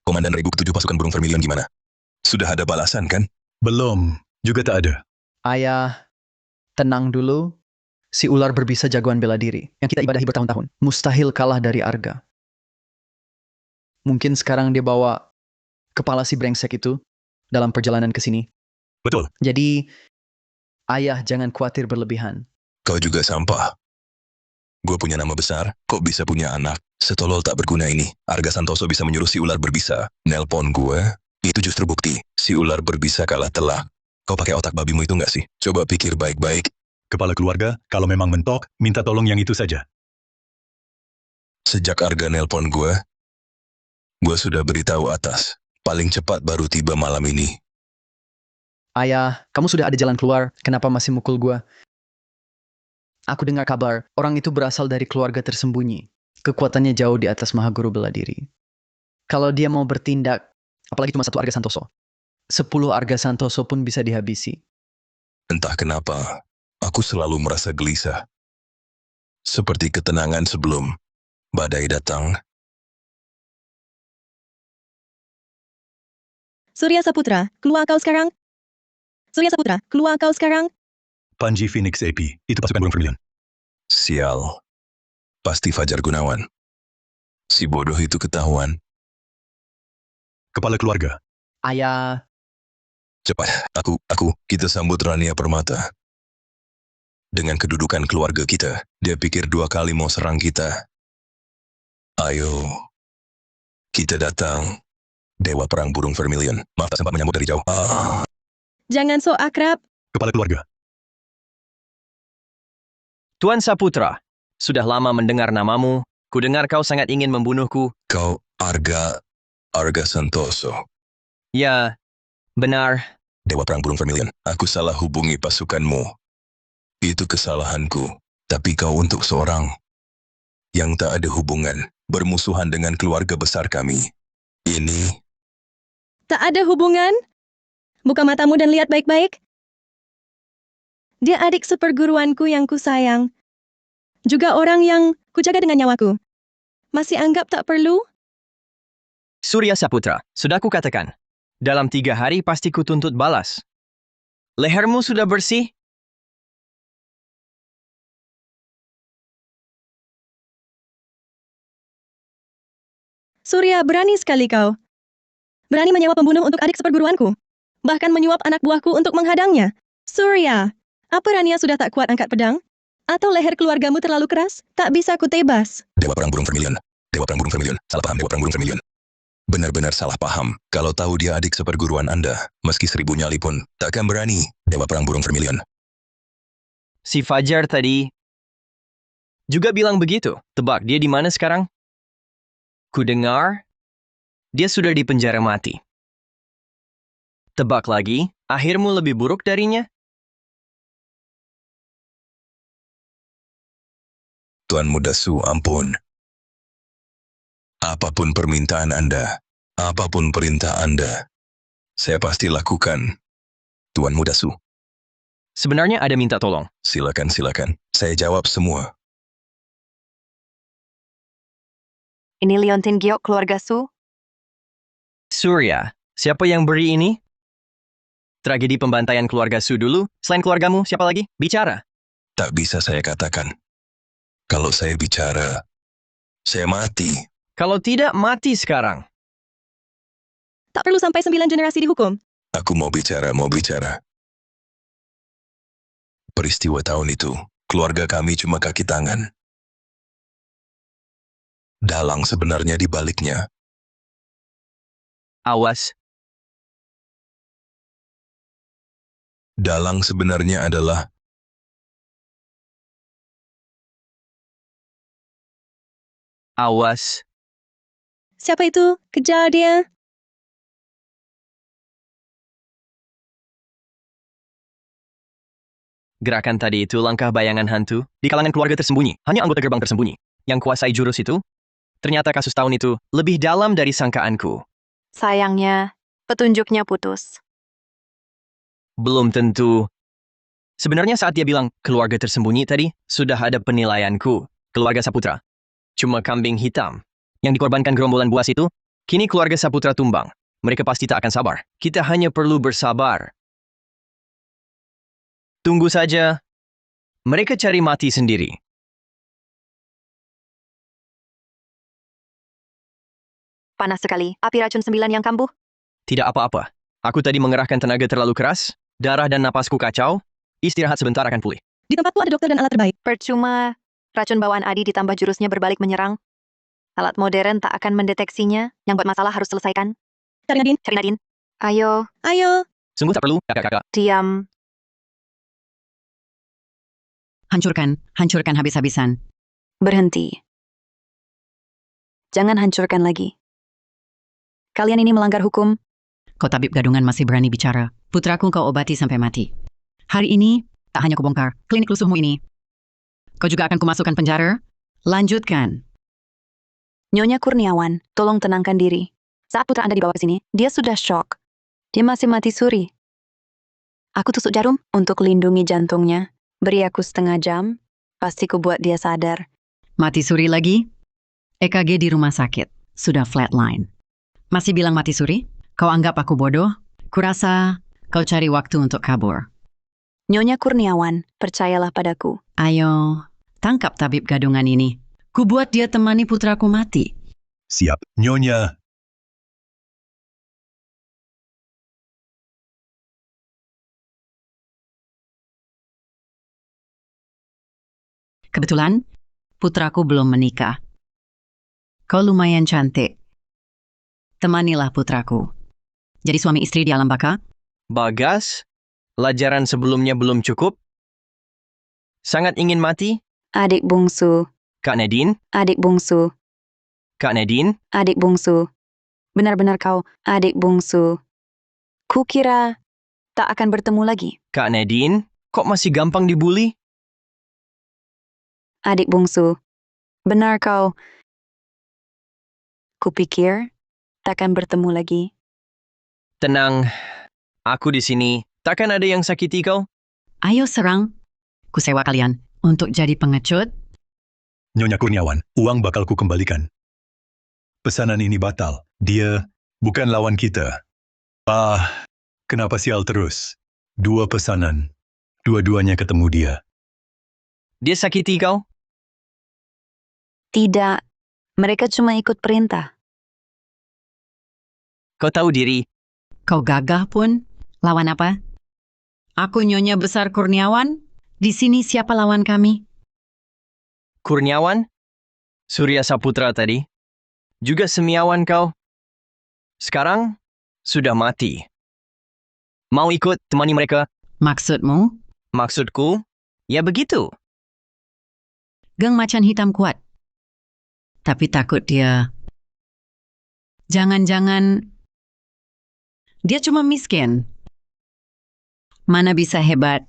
Speaker 9: Komandan Regu ke-7 pasukan burung Vermilion gimana? Sudah ada balasan kan?
Speaker 6: Belum, juga tak ada.
Speaker 2: Ayah, tenang dulu. Si ular berbisa jagoan bela diri, yang kita ibadahi bertahun-tahun. Mustahil kalah dari Arga. Mungkin sekarang dia bawa kepala si brengsek itu dalam perjalanan ke sini.
Speaker 6: Betul.
Speaker 2: Jadi, ayah jangan khawatir berlebihan.
Speaker 9: Kau juga sampah. Gue punya nama besar, kok bisa punya anak? Setolol tak berguna ini. Arga Santoso bisa menyuruh si ular berbisa. Nelpon gue, itu justru bukti. Si ular berbisa kalah telak. Kau pakai otak babimu itu nggak sih? Coba pikir baik-baik.
Speaker 6: Kepala keluarga, kalau memang mentok, minta tolong yang itu saja.
Speaker 9: Sejak Arga nelpon gue sudah beritahu atas. Paling cepat baru tiba malam ini.
Speaker 2: Ayah, kamu sudah ada jalan keluar, kenapa masih mukul gua? Aku dengar kabar, orang itu berasal dari keluarga tersembunyi. Kekuatannya jauh di atas Mahaguru bela diri. Kalau dia mau bertindak, apalagi cuma 1 Arga Santoso, 10 Arga Santoso pun bisa dihabisi.
Speaker 9: Entah kenapa, aku selalu merasa gelisah. Seperti ketenangan sebelum badai datang.
Speaker 3: Surya Saputra, keluar kau sekarang. Surya Saputra, keluar kau sekarang.
Speaker 6: Panji Phoenix AP, itu pasukan burung Vermilion.
Speaker 9: Sial. Pasti Fajar Gunawan. Si bodoh itu ketahuan.
Speaker 6: Kepala keluarga,
Speaker 2: Ayah,
Speaker 9: Cepat, kita sambut Rania Permata. Dengan kedudukan keluarga kita, dia pikir 2 kali mau serang kita. Ayo, kita datang. Dewa Perang Burung Vermilion. Maaf tak sempat menyambut dari jauh.
Speaker 3: Jangan so akrab.
Speaker 6: kepala keluarga,
Speaker 1: Tuan Saputra, sudah lama mendengar namamu. Kudengar kau sangat ingin membunuhku.
Speaker 9: Kau Arga Santoso.
Speaker 1: Ya, benar.
Speaker 9: Dewa Perang Burung Vermilion. Aku salah hubungi pasukanmu. Itu kesalahanku. Tapi kau untuk seorang yang tak ada hubungan, bermusuhan dengan keluarga besar kami. Ini
Speaker 3: Tak ada hubungan? Buka matamu dan lihat baik-baik. Dia adik seperguruanku yang kusayang. Juga orang yang kujaga dengan nyawaku. Masih anggap tak perlu?
Speaker 1: Surya Saputra, sudah kukatakan. Dalam 3 hari pasti kutuntut balas. Lehermu sudah bersih?
Speaker 3: Surya, berani sekali kau. Berani menyewa pembunuh untuk adik seperguruanku. Bahkan menyuap anak buahku untuk menghadangnya. Surya, apa Rania sudah tak kuat angkat pedang? Atau leher keluargamu terlalu keras? Tak bisa kutebas.
Speaker 9: Dewa Perang Burung Vermilion. Dewa Perang Burung Vermilion. Salah paham Dewa Perang Burung Vermilion. Benar-benar salah paham. Kalau tahu dia adik seperguruan Anda, meski 1000 nyali pun, takkan berani. Dewa Perang Burung Vermilion.
Speaker 1: Si Fajar tadi juga bilang begitu. Tebak dia di mana sekarang? Kudengar dia sudah di penjara mati. Tebak lagi, akhirmu lebih buruk darinya?
Speaker 9: Tuan Muda Su, ampun. Apapun permintaan Anda, apapun perintah Anda, saya pasti lakukan, Tuan Muda Su.
Speaker 1: Sebenarnya ada minta tolong.
Speaker 9: Silakan, silakan. Saya jawab semua.
Speaker 4: Ini Liontin Giok keluarga Su.
Speaker 1: Surya, siapa yang beri ini? Tragedi pembantaian keluarga Su dulu. Selain keluargamu, siapa lagi? Bicara.
Speaker 9: Tak bisa saya katakan. Kalau saya bicara, saya mati.
Speaker 1: Kalau tidak, mati sekarang.
Speaker 3: Tak perlu sampai 9 generasi dihukum.
Speaker 9: Aku mau bicara, mau bicara. Peristiwa tahun itu, keluarga kami cuma kaki tangan. Dalang sebenarnya di baliknya.
Speaker 1: Awas.
Speaker 9: Dalang sebenarnya adalah
Speaker 1: Awas.
Speaker 3: Siapa itu? Kejar dia.
Speaker 1: Gerakan tadi itu langkah bayangan hantu di kalangan keluarga tersembunyi. Hanya anggota gerbang tersembunyi yang kuasai jurus itu. Ternyata kasus tahun itu lebih dalam dari sangkaanku.
Speaker 4: Sayangnya, petunjuknya putus.
Speaker 1: Belum tentu. Sebenarnya saat dia bilang keluarga tersembunyi tadi, sudah ada penilaianku. Keluarga Saputra. Cuma kambing hitam. Yang dikorbankan gerombolan buas itu, kini keluarga Saputra tumbang. Mereka pasti tak akan sabar. Kita hanya perlu bersabar. Tunggu saja. Mereka cari mati sendiri.
Speaker 4: Panas sekali. Api racun 9 yang kambuh.
Speaker 1: Tidak apa-apa. Aku tadi mengerahkan tenaga terlalu keras, darah dan napasku kacau. Istirahat sebentar akan pulih.
Speaker 3: Di tempatku ada dokter dan alat terbaik.
Speaker 4: Percuma, racun bawaan Adi ditambah jurusnya berbalik menyerang. Alat modern tak akan mendeteksinya. Yang buat masalah harus selesaikan.
Speaker 3: Cari Nadine.
Speaker 4: Cari Nadine. Ayo,
Speaker 3: Ayo.
Speaker 1: Sungguh tak perlu, kakak-kakak.
Speaker 4: diam.
Speaker 10: Hancurkan habis-habisan.
Speaker 4: Berhenti. Jangan hancurkan lagi. Kalian ini melanggar hukum.
Speaker 10: Kau tabib gadungan masih berani bicara. Putraku kau obati sampai mati. Hari ini, tak hanya kubongkar klinik lusuhmu ini. Kau juga akan kumasukkan penjara. Lanjutkan.
Speaker 4: Nyonya Kurniawan, tolong tenangkan diri. Saat putra Anda dibawa ke sini, dia sudah shock. Dia masih mati suri. Aku tusuk jarum untuk lindungi jantungnya. Beri aku setengah jam, pasti ku buat dia sadar.
Speaker 10: Mati suri lagi? EKG di rumah sakit. Sudah flatline. Masih bilang mati suri? Kau anggap aku bodoh? Kurasa kau cari waktu untuk kabur.
Speaker 4: Nyonya Kurniawan, percayalah padaku.
Speaker 10: Ayo, tangkap tabib gadungan ini. Ku buat dia temani putraku mati.
Speaker 6: Siap, Nyonya.
Speaker 10: Kebetulan, putraku belum menikah. Kau lumayan cantik. Temanilah putraku. Jadi suami istri di alam baka?
Speaker 1: Bagas, pelajaran sebelumnya belum cukup. Sangat ingin mati,
Speaker 4: Adik bungsu,
Speaker 1: Kak Nadine.
Speaker 4: adik bungsu,
Speaker 1: Kak Nadine,
Speaker 4: adik bungsu. Benar-benar kau, adik bungsu. Kukira tak akan bertemu lagi.
Speaker 1: Kak Nadine, kok masih gampang dibully?
Speaker 4: Adik bungsu, benar kau. Kupikir takkan bertemu lagi.
Speaker 1: Tenang, aku di sini. Takkan ada yang sakiti kau?
Speaker 10: Ayo serang. Ku sewa kalian untuk jadi pengecut.
Speaker 6: Nyonya Kurniawan, uang bakal ku kembalikan. Pesanan ini batal. Dia bukan lawan kita. Kenapa sial terus? 2 pesanan. Dua-duanya ketemu dia.
Speaker 1: Dia sakiti kau?
Speaker 4: Tidak, mereka cuma ikut perintah.
Speaker 1: Kau tahu diri.
Speaker 10: Kau gagah pun. Lawan apa? Aku Nyonya Besar Kurniawan. Di sini siapa lawan kami?
Speaker 1: Kurniawan? Surya Saputra tadi? Juga Semiawan kau? Sekarang, sudah mati. Mau ikut temani mereka?
Speaker 10: Maksudmu?
Speaker 1: Maksudku, ya begitu.
Speaker 10: Geng macan hitam kuat. Tapi takut dia. Jangan-jangan dia cuma miskin. Mana bisa hebat.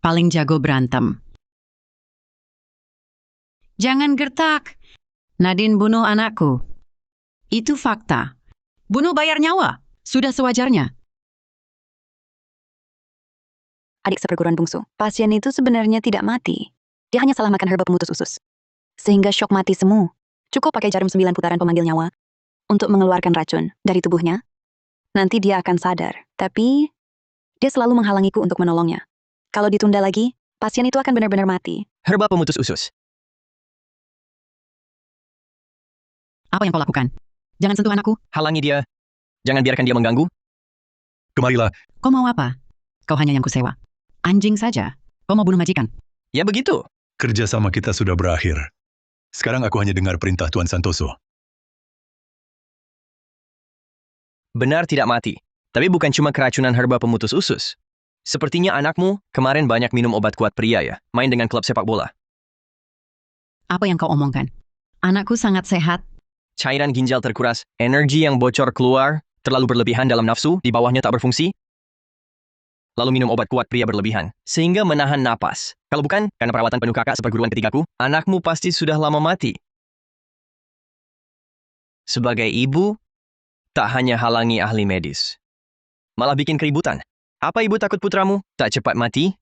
Speaker 10: Paling jago berantem. Jangan gertak. Nadine bunuh anakku. Itu fakta. Bunuh bayar nyawa. Sudah sewajarnya.
Speaker 4: Adik seperguruan bungsu, pasien itu sebenarnya tidak mati. Dia hanya salah makan herba pemutus usus. Sehingga syok mati semu. Cukup pakai jarum 9 putaran pemanggil nyawa untuk mengeluarkan racun dari tubuhnya. Nanti dia akan sadar. Tapi dia selalu menghalangiku untuk menolongnya. Kalau ditunda lagi, pasien itu akan benar-benar mati.
Speaker 1: Herba pemutus usus.
Speaker 10: Apa yang kau lakukan? Jangan sentuh anakku.
Speaker 1: Halangi dia. Jangan biarkan dia mengganggu.
Speaker 6: Kemarilah,
Speaker 10: Kau mau apa? Kau hanya yang kusewa. Anjing saja. Kau mau bunuh majikan.
Speaker 1: Ya begitu.
Speaker 6: kerjasama kita sudah berakhir. Sekarang aku hanya dengar perintah Tuan Santoso.
Speaker 1: Benar tidak mati. Tapi bukan cuma keracunan herba pemutus usus. Sepertinya anakmu kemarin banyak minum obat kuat pria ya, main dengan klub sepak bola.
Speaker 10: Apa yang kau omongkan? Anakku sangat sehat.
Speaker 1: Cairan ginjal terkuras, energi yang bocor keluar, terlalu berlebihan dalam nafsu, di bawahnya tak berfungsi. Lalu minum obat kuat pria berlebihan, sehingga menahan napas. Kalau bukan, karena perawatan penuh kakak seperguruan ketigaku, anakmu pasti sudah lama mati. Sebagai ibu, tak hanya halangi ahli medis, malah bikin keributan. Apa ibu takut putramu tak cepat mati?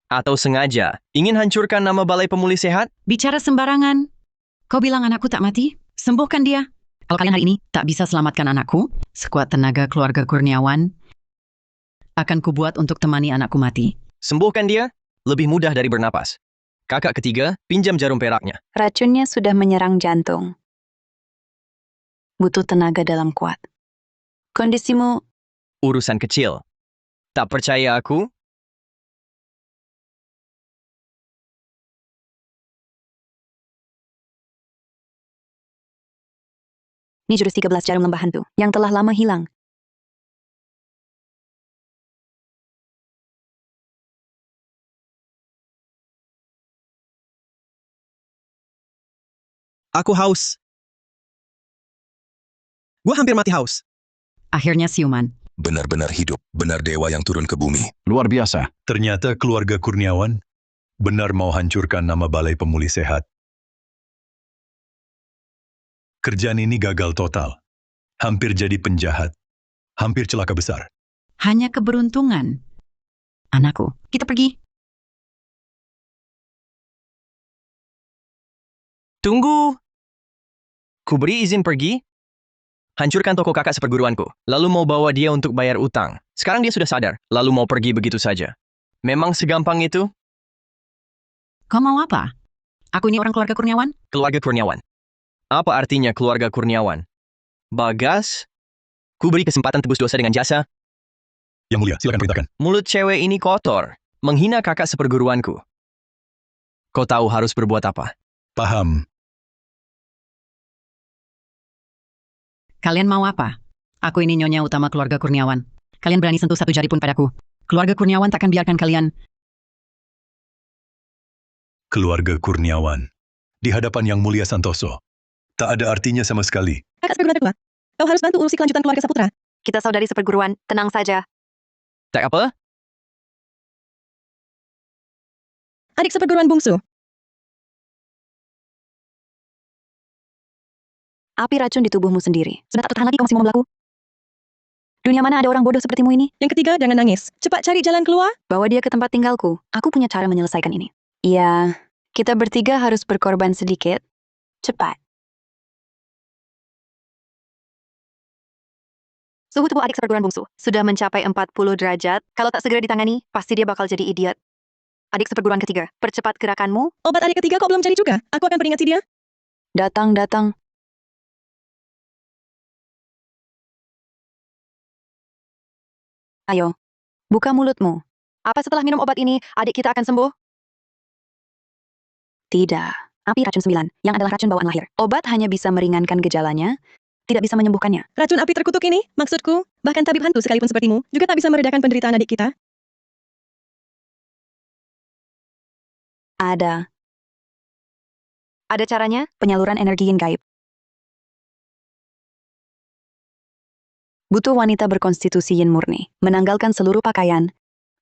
Speaker 1: Atau sengaja ingin hancurkan nama Balai Pemulih Sehat?
Speaker 10: Bicara sembarangan. Kau bilang anakku tak mati? Sembuhkan dia. Kalau kalian hari ini tak bisa selamatkan anakku, sekuat tenaga keluarga Kurniawan akan kubuat untuk temani anakku mati.
Speaker 1: Sembuhkan dia, lebih mudah dari bernapas. Kakak ketiga, pinjam jarum peraknya.
Speaker 4: Racunnya sudah menyerang jantung. Butuh tenaga dalam kuat. Kondisimu
Speaker 1: Urusan kecil. Tak percaya aku?
Speaker 4: ini jurus 13 jarum lembah hantu yang telah lama hilang.
Speaker 2: Aku haus. Gua hampir mati haus.
Speaker 10: Akhirnya siuman.
Speaker 9: Benar-benar hidup, benar dewa yang turun ke bumi.
Speaker 7: Luar biasa.
Speaker 6: Ternyata keluarga Kurniawan benar mau hancurkan nama Balai Pemulih Sehat. Kerjaan ini gagal total. Hampir jadi penjahat. Hampir celaka besar.
Speaker 10: Hanya keberuntungan. Anakku, kita pergi.
Speaker 1: Tunggu! Ku beri izin pergi? Hancurkan toko kakak seperguruanku, lalu mau bawa dia untuk bayar utang. Sekarang dia sudah sadar, lalu mau pergi begitu saja. Memang segampang itu?
Speaker 10: Kau mau apa? Aku ini orang keluarga Kurniawan?
Speaker 1: Keluarga Kurniawan. Apa artinya keluarga Kurniawan? Bagas? Ku beri kesempatan tebus dosa dengan jasa.
Speaker 6: Yang mulia, silakan perintahkan.
Speaker 1: Mulut cewek ini kotor, menghina kakak seperguruanku. Kau tahu harus berbuat apa?
Speaker 6: Paham.
Speaker 10: Kalian mau apa? Aku ini nyonya utama keluarga Kurniawan. Kalian berani sentuh satu jari pun padaku. Keluarga Kurniawan takkan biarkan kalian.
Speaker 6: Keluarga Kurniawan. Di hadapan Yang Mulia Santoso. Tak ada artinya sama sekali.
Speaker 3: Kakak seperguruan kedua, kau harus bantu urusi kelanjutan keluarga Saputra.
Speaker 4: kita saudari seperguruan, tenang saja.
Speaker 1: Tak apa?
Speaker 3: Adik seperguruan bungsu.
Speaker 4: Api racun di tubuhmu sendiri. Sudah tak tertahan lagi kau masih mau berlaku? Dunia mana ada orang bodoh sepertimu ini?
Speaker 3: Yang ketiga, jangan nangis. Cepat cari jalan keluar.
Speaker 4: Bawa dia ke tempat tinggalku. Aku punya cara menyelesaikan ini. Iya, kita bertiga harus berkorban sedikit. Cepat. Suhu tubuh adik seperguruan bungsu sudah mencapai 40 derajat. Kalau tak segera ditangani, pasti dia bakal jadi idiot. Adik seperguruan ketiga, percepat gerakanmu.
Speaker 3: Obat adik ketiga kok belum cari juga? Aku akan peringati dia.
Speaker 4: Datang. Ayo, buka mulutmu. Apa setelah minum obat ini, adik kita akan sembuh? Tidak. Api racun 9, yang adalah racun bawaan lahir. Obat hanya bisa meringankan gejalanya, tidak bisa menyembuhkannya.
Speaker 3: Racun api terkutuk ini, maksudku, bahkan tabib hantu sekalipun sepertimu, juga tak bisa meredakan penderitaan adik kita.
Speaker 4: Ada caranya, penyaluran energi yin gaib. Butuh wanita berkonstitusi yin murni, menanggalkan seluruh pakaian,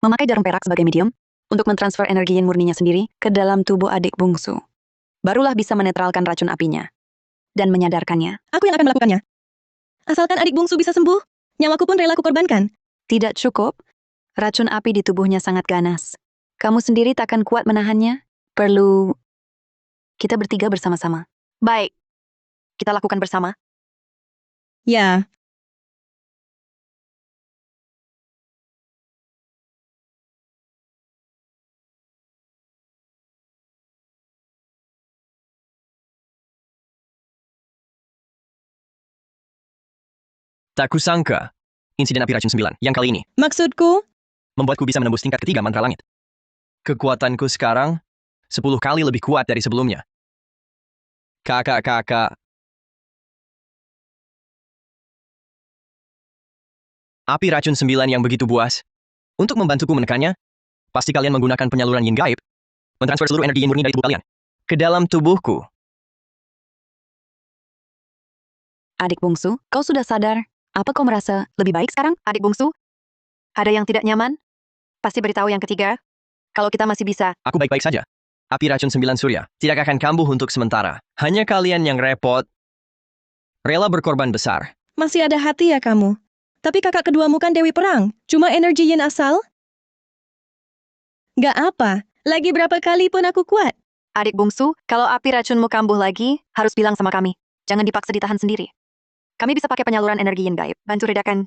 Speaker 4: memakai jarum perak sebagai medium, untuk mentransfer energi yin murninya sendiri ke dalam tubuh adik bungsu. barulah bisa menetralkan racun apinya dan menyadarkannya.
Speaker 3: Aku yang akan melakukannya. Asalkan adik bungsu bisa sembuh, nyawaku pun rela kukorbankan.
Speaker 4: Tidak cukup. Racun api di tubuhnya sangat ganas. Kamu sendiri takkan kuat menahannya. Perlu kita bertiga bersama-sama. Baik. Kita lakukan bersama.
Speaker 3: Ya,
Speaker 1: Tak kusangka, insiden api racun 9 yang kali ini
Speaker 3: maksudku,
Speaker 1: membuatku bisa menembus tingkat ketiga mantra langit. Kekuatanku sekarang 10 kali lebih kuat dari sebelumnya. Kakak-kakak, api racun 9 yang begitu buas. Untuk membantuku menekannya, pasti kalian menggunakan penyaluran yin gaib, mentransfer seluruh energi yin murni dari tubuh kalian ke dalam tubuhku.
Speaker 4: Adik bungsu, kau sudah sadar? Apa kau merasa lebih baik sekarang, adik bungsu? Ada yang tidak nyaman? Pasti beritahu yang ketiga. Kalau kita masih bisa.
Speaker 1: Aku baik-baik saja. Api racun 9 surya tidak akan kambuh untuk sementara. Hanya kalian yang repot, rela berkorban besar.
Speaker 3: masih ada hati ya kamu. Tapi kakak keduamu kan Dewi Perang, cuma energi yin asal? Gak apa, lagi berapa kali pun aku kuat.
Speaker 4: Adik bungsu, kalau api racunmu kambuh lagi, harus bilang sama kami. Jangan dipaksa ditahan sendiri. Kami bisa pakai penyaluran energi yin gaib. Bantu redakan.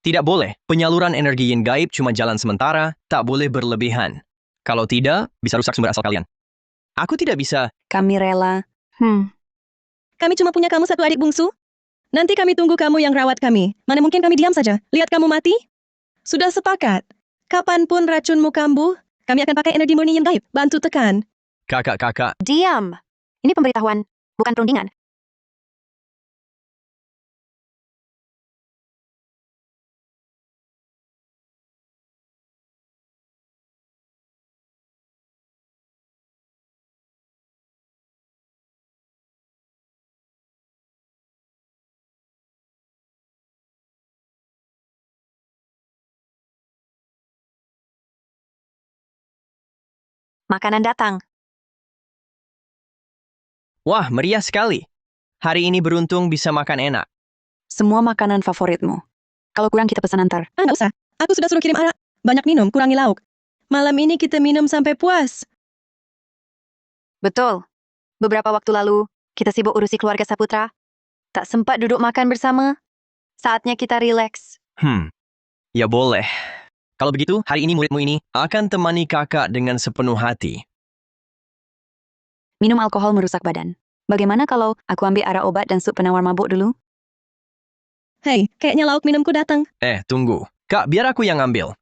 Speaker 1: Tidak boleh. Penyaluran energi yin gaib cuma jalan sementara, tak boleh berlebihan. Kalau tidak, bisa rusak sumber asal kalian. Aku tidak bisa.
Speaker 4: Kami rela.
Speaker 3: Kami cuma punya kamu satu adik bungsu. Nanti kami tunggu kamu yang rawat kami. Mana mungkin kami diam saja, lihat kamu mati? Sudah sepakat. Kapanpun racunmu kambuh, kami akan pakai energi murni yin gaib. Bantu tekan.
Speaker 1: Kakak-kakak,
Speaker 4: Diam. Ini pemberitahuan, bukan perundingan. Makanan datang.
Speaker 1: wah meriah sekali. Hari ini beruntung bisa makan enak.
Speaker 4: Semua makanan favoritmu. Kalau kurang kita pesan antar.
Speaker 3: Nggak usah. Aku sudah suruh kirim arak. Banyak minum, kurangi lauk. Malam ini kita minum sampai puas.
Speaker 4: Betul. Beberapa waktu lalu, kita sibuk urusi keluarga Saputra. Tak sempat duduk makan bersama. Saatnya kita rileks.
Speaker 1: Ya boleh. Kalau begitu, hari ini muridmu ini akan temani kakak dengan sepenuh hati.
Speaker 4: Minum alkohol merusak badan. Bagaimana kalau aku ambil arak obat dan sup penawar mabuk dulu?
Speaker 3: Hei, kayaknya lauk minumku datang.
Speaker 1: Tunggu. Kak, biar aku yang ambil.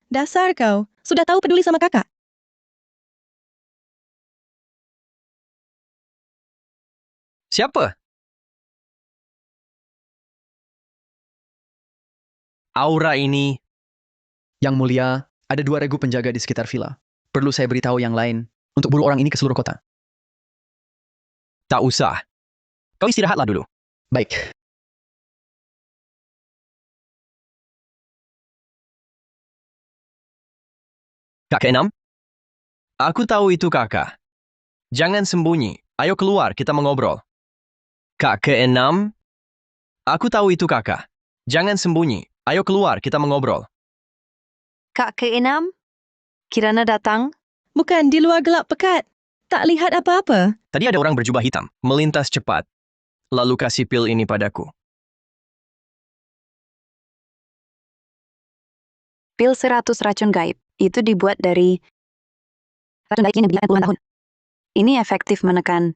Speaker 3: Dasar kau, sudah tahu peduli sama kakak.
Speaker 1: Siapa? Aura ini,
Speaker 2: Yang mulia, ada 2 regu penjaga di sekitar villa. Perlu saya beritahu yang lain untuk buru orang ini ke seluruh kota.
Speaker 1: tak usah. Kau istirahatlah dulu.
Speaker 2: Baik.
Speaker 1: Kak keenam? Aku tahu itu kakak. Jangan sembunyi. Ayo keluar, kita mengobrol. Kak keenam? Aku tahu itu kakak. Jangan sembunyi. Ayo keluar, kita mengobrol.
Speaker 4: Kak keenam? Kirana datang?
Speaker 3: Bukan, di luar gelap pekat. Tak lihat apa-apa.
Speaker 1: Tadi ada orang berjubah hitam, melintas cepat. Lalu kasih pil ini padaku.
Speaker 4: Pil 100 racun gaib. Itu dibuat dari racun gaib yang dibiarkan puluhan tahun. Ini efektif menekan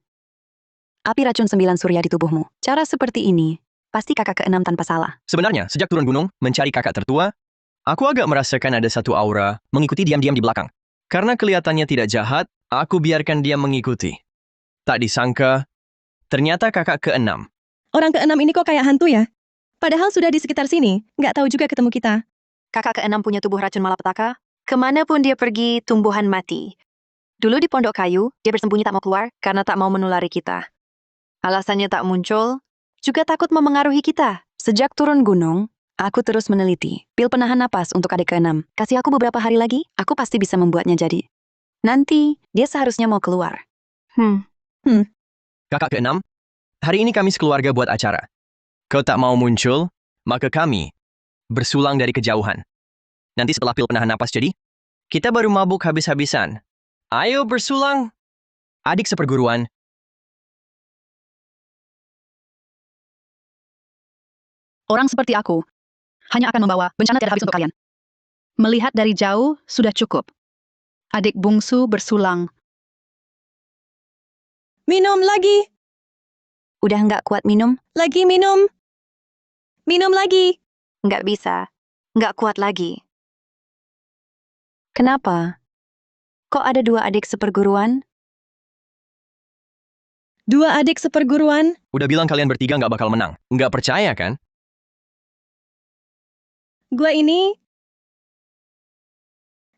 Speaker 4: api racun 9 surya di tubuhmu. Cara seperti ini, pasti kakak keenam tanpa salah.
Speaker 1: Sebenarnya, sejak turun gunung, mencari kakak tertua, aku agak merasakan ada satu aura mengikuti diam-diam di belakang. Karena kelihatannya tidak jahat, aku biarkan dia mengikuti. Tak disangka, ternyata kakak keenam.
Speaker 3: Orang keenam ini kok kayak hantu ya? Padahal sudah di sekitar sini, nggak tahu juga ketemu kita.
Speaker 4: Kakak keenam punya tubuh racun malapetaka. Kemanapun dia pergi, tumbuhan mati. Dulu di pondok kayu, dia bersembunyi tak mau keluar karena tak mau menulari kita. Alasannya tak muncul, juga takut memengaruhi kita. Sejak turun gunung, aku terus meneliti pil penahan napas untuk adik keenam. Kasih aku beberapa hari lagi, aku pasti bisa membuatnya jadi. Nanti, dia seharusnya mau keluar.
Speaker 1: Kakak keenam, hari ini kami sekeluarga buat acara. Kau tak mau muncul, maka kami bersulang dari kejauhan. Nanti setelah pil penahan napas jadi, kita baru mabuk habis-habisan. Ayo bersulang. Adik seperguruan,
Speaker 11: Orang seperti aku hanya akan membawa bencana tiada habis untuk kalian. Melihat dari jauh sudah cukup. Adik bungsu bersulang.
Speaker 3: Minum lagi.
Speaker 4: Udah nggak kuat minum?
Speaker 3: Lagi minum. Minum lagi.
Speaker 4: Nggak bisa. Nggak kuat lagi. Kenapa? Kok ada 2 adik seperguruan?
Speaker 3: 2 adik seperguruan.
Speaker 1: udah bilang kalian bertiga nggak bakal menang. Nggak percaya kan?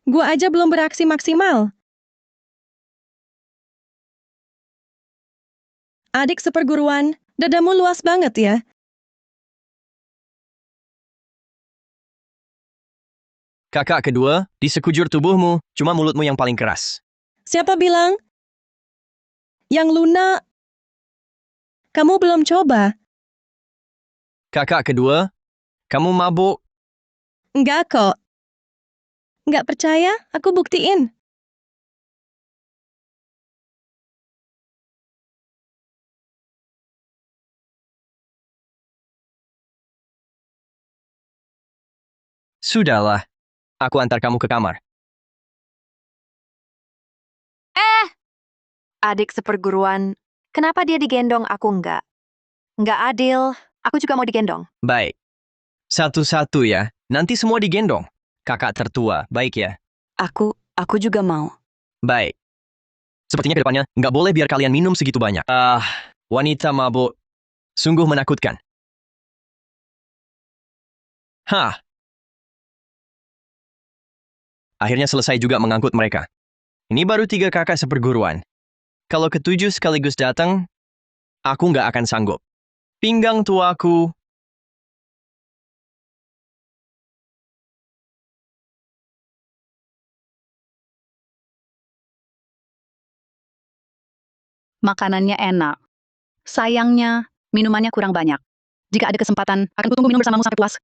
Speaker 3: Gua aja belum beraksi maksimal. Adik seperguruan, dadamu luas banget ya.
Speaker 1: Kakak kedua, di sekujur tubuhmu, cuma mulutmu yang paling keras.
Speaker 3: Siapa bilang? Yang Luna, kamu belum coba.
Speaker 1: Kakak kedua, kamu mabuk.
Speaker 3: Enggak kok. Enggak percaya? Aku buktiin.
Speaker 1: Sudahlah, aku antar kamu ke kamar.
Speaker 4: Adik seperguruan, kenapa dia digendong aku nggak? Nggak adil, aku juga mau digendong.
Speaker 1: Baik. Satu-satu ya, nanti semua digendong. Kakak tertua, baik ya?
Speaker 4: Aku juga mau.
Speaker 1: Baik. Sepertinya ke depannya, nggak boleh biar kalian minum segitu banyak. Wanita mabuk. Sungguh menakutkan. Hah. Akhirnya selesai juga mengangkut mereka. Ini baru 3 kakak seperguruan. Kalau ke-7 sekaligus datang, aku nggak akan sanggup. Pinggang tuaku.
Speaker 11: Makanannya enak. Sayangnya, minumannya kurang banyak. Jika ada kesempatan, akan kutunggu minum bersamamu sampai puas.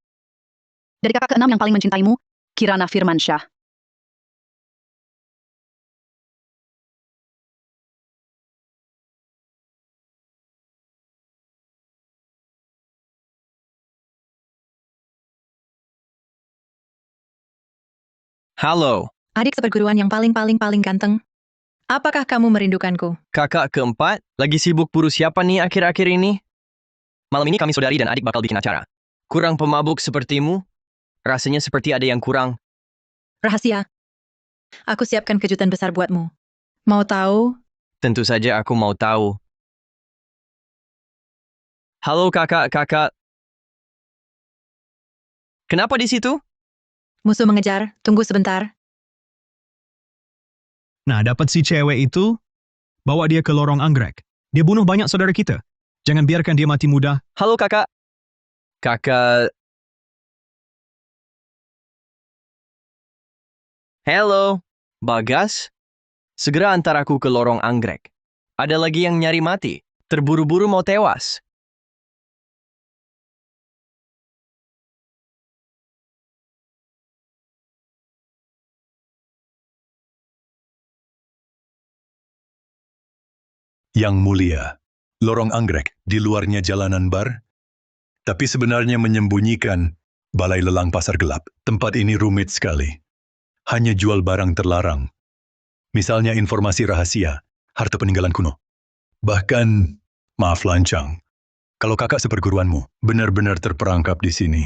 Speaker 11: Dari kakak ke-6 yang paling mencintaimu, Kirana Firmansyah.
Speaker 1: Halo,
Speaker 12: Adik seperguruan yang paling ganteng. Apakah kamu merindukanku?
Speaker 1: kakak keempat, lagi sibuk buru siapa nih akhir-akhir ini? Malam ini kami saudari dan adik bakal bikin acara. Kurang pemabuk sepertimu? Rasanya seperti ada yang kurang.
Speaker 12: Rahasia. Aku siapkan kejutan besar buatmu. Mau tahu?
Speaker 1: Tentu saja aku mau tahu. Halo kakak-kakak. Kenapa di situ?
Speaker 12: Musuh mengejar, tunggu sebentar.
Speaker 8: Nah, dapat si cewek itu, bawa dia ke lorong anggrek. Dia bunuh banyak saudara kita. Jangan biarkan dia mati muda.
Speaker 1: Halo kakak. Kakak. Halo, Bagas. Segera antar aku ke lorong anggrek. Ada lagi yang nyari mati. Terburu-buru mau tewas.
Speaker 6: Yang mulia, lorong anggrek di luarnya jalanan bar, tapi sebenarnya menyembunyikan balai lelang pasar gelap. Tempat ini rumit sekali. Hanya jual barang terlarang. Misalnya informasi rahasia, harta peninggalan kuno. Bahkan, maaf lancang, kalau kakak seperguruanmu benar-benar terperangkap di sini,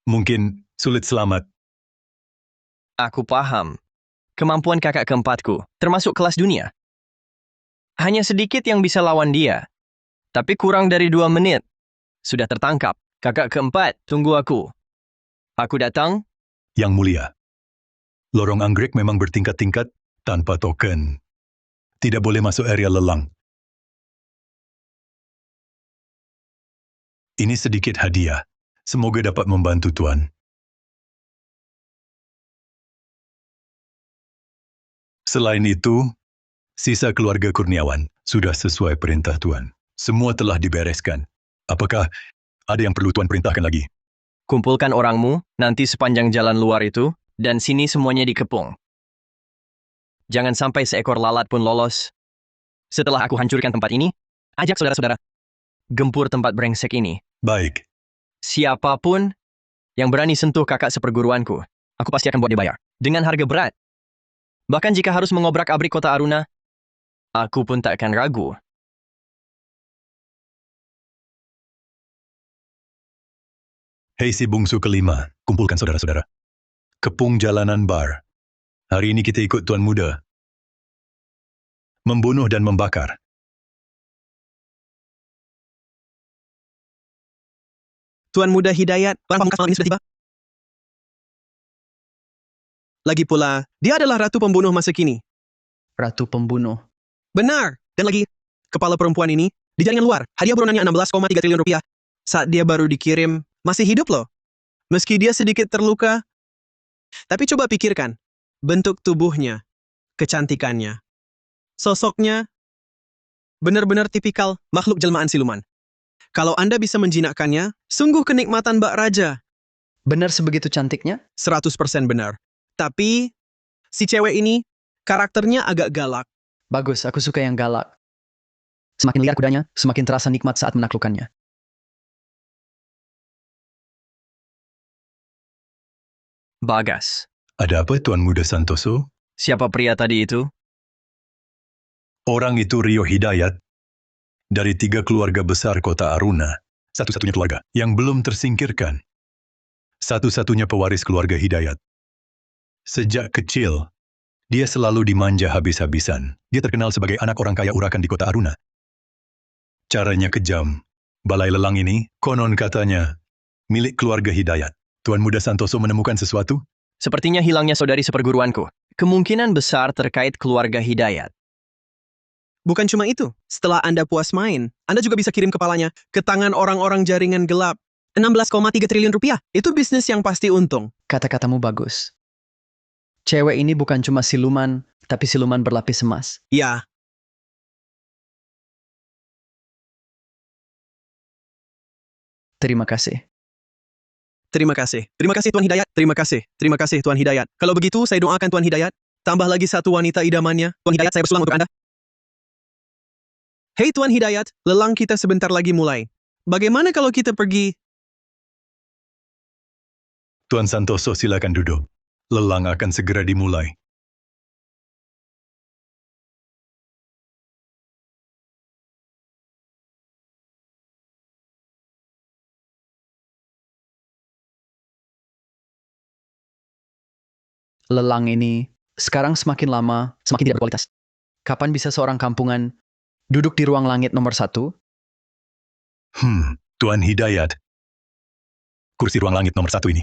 Speaker 6: mungkin sulit selamat.
Speaker 1: Aku paham. Kemampuan kakak keempatku, termasuk kelas dunia. Hanya sedikit yang bisa lawan dia. Tapi kurang dari 2 menit. Sudah tertangkap. Kakak keempat, tunggu aku. Aku datang.
Speaker 6: Yang mulia, lorong anggrek memang bertingkat-tingkat tanpa token. Tidak boleh masuk area lelang. Ini sedikit hadiah. Semoga dapat membantu Tuan. Selain itu, sisa keluarga Kurniawan sudah sesuai perintah Tuan. Semua telah dibereskan. Apakah ada yang perlu Tuan perintahkan lagi?
Speaker 1: Kumpulkan orangmu, nanti sepanjang jalan luar itu, dan sini semuanya dikepung. Jangan sampai seekor lalat pun lolos. Setelah aku hancurkan tempat ini, ajak saudara-saudara. Gempur tempat brengsek ini.
Speaker 6: Baik.
Speaker 1: Siapapun yang berani sentuh kakak seperguruanku, aku pasti akan buat dia bayar. Dengan harga berat. Bahkan jika harus mengobrak-abrik kota Aruna, aku pun tak akan ragu.
Speaker 6: Hei si bungsu kelima, kumpulkan saudara-saudara. Kepung jalanan bar. Hari ini kita ikut Tuan Muda. Membunuh dan membakar.
Speaker 13: Tuan Muda Hidayat, orang pamungkas malam ini sudah tiba. Lagi pula, dia adalah ratu pembunuh masa kini.
Speaker 2: Ratu pembunuh.
Speaker 13: Benar. Dan lagi, kepala perempuan ini di jaringan luar, hadiah buronannya 16,3 triliun rupiah. Saat dia baru dikirim, masih hidup loh. Meski dia sedikit terluka, tapi coba pikirkan, bentuk tubuhnya, kecantikannya, sosoknya, benar-benar tipikal makhluk jelmaan siluman. Kalau Anda bisa menjinakkannya, sungguh kenikmatan Mbak Raja.
Speaker 2: Benar sebegitu cantiknya?
Speaker 13: 100% benar. Tapi, si cewek ini, karakternya agak galak.
Speaker 2: Bagus, aku suka yang galak. Semakin liar kudanya, semakin terasa nikmat saat menaklukkannya.
Speaker 1: Bagas.
Speaker 6: Ada apa Tuan Muda Santoso?
Speaker 1: Siapa pria tadi itu?
Speaker 6: Orang itu Rio Hidayat. Dari 3 keluarga besar kota Aruna. Satu-satunya keluarga yang belum tersingkirkan. Satu-satunya pewaris keluarga Hidayat. Sejak kecil, dia selalu dimanja habis-habisan. Dia terkenal sebagai anak orang kaya urakan di kota Aruna. Caranya kejam. Balai lelang ini, konon katanya, milik keluarga Hidayat. Tuan Muda Santoso menemukan sesuatu?
Speaker 1: Sepertinya hilangnya saudari seperguruanku. Kemungkinan besar terkait keluarga Hidayat.
Speaker 13: Bukan cuma itu, setelah Anda puas main, Anda juga bisa kirim kepalanya ke tangan orang-orang jaringan gelap. 16,3 triliun rupiah, itu bisnis yang pasti untung.
Speaker 2: Kata-katamu bagus. Cewek ini bukan cuma siluman, tapi siluman berlapis emas.
Speaker 13: Ya,
Speaker 2: Terima kasih.
Speaker 13: terima kasih. Terima kasih Tuan Hidayat. Terima kasih. Terima kasih Tuan Hidayat. Kalau begitu, saya doakan Tuan Hidayat. Tambah lagi satu wanita idamannya. Tuan Hidayat, saya bersulang untuk Anda. Hei Tuan Hidayat, lelang kita sebentar lagi mulai. Bagaimana kalau kita pergi?
Speaker 6: Tuan Santoso silakan duduk. Lelang akan segera dimulai.
Speaker 2: Lelang ini sekarang semakin lama, semakin tidak berkualitas. Kapan bisa seorang kampungan duduk di ruang langit nomor 1?
Speaker 6: Tuan Hidayat. Kursi ruang langit nomor 1 ini.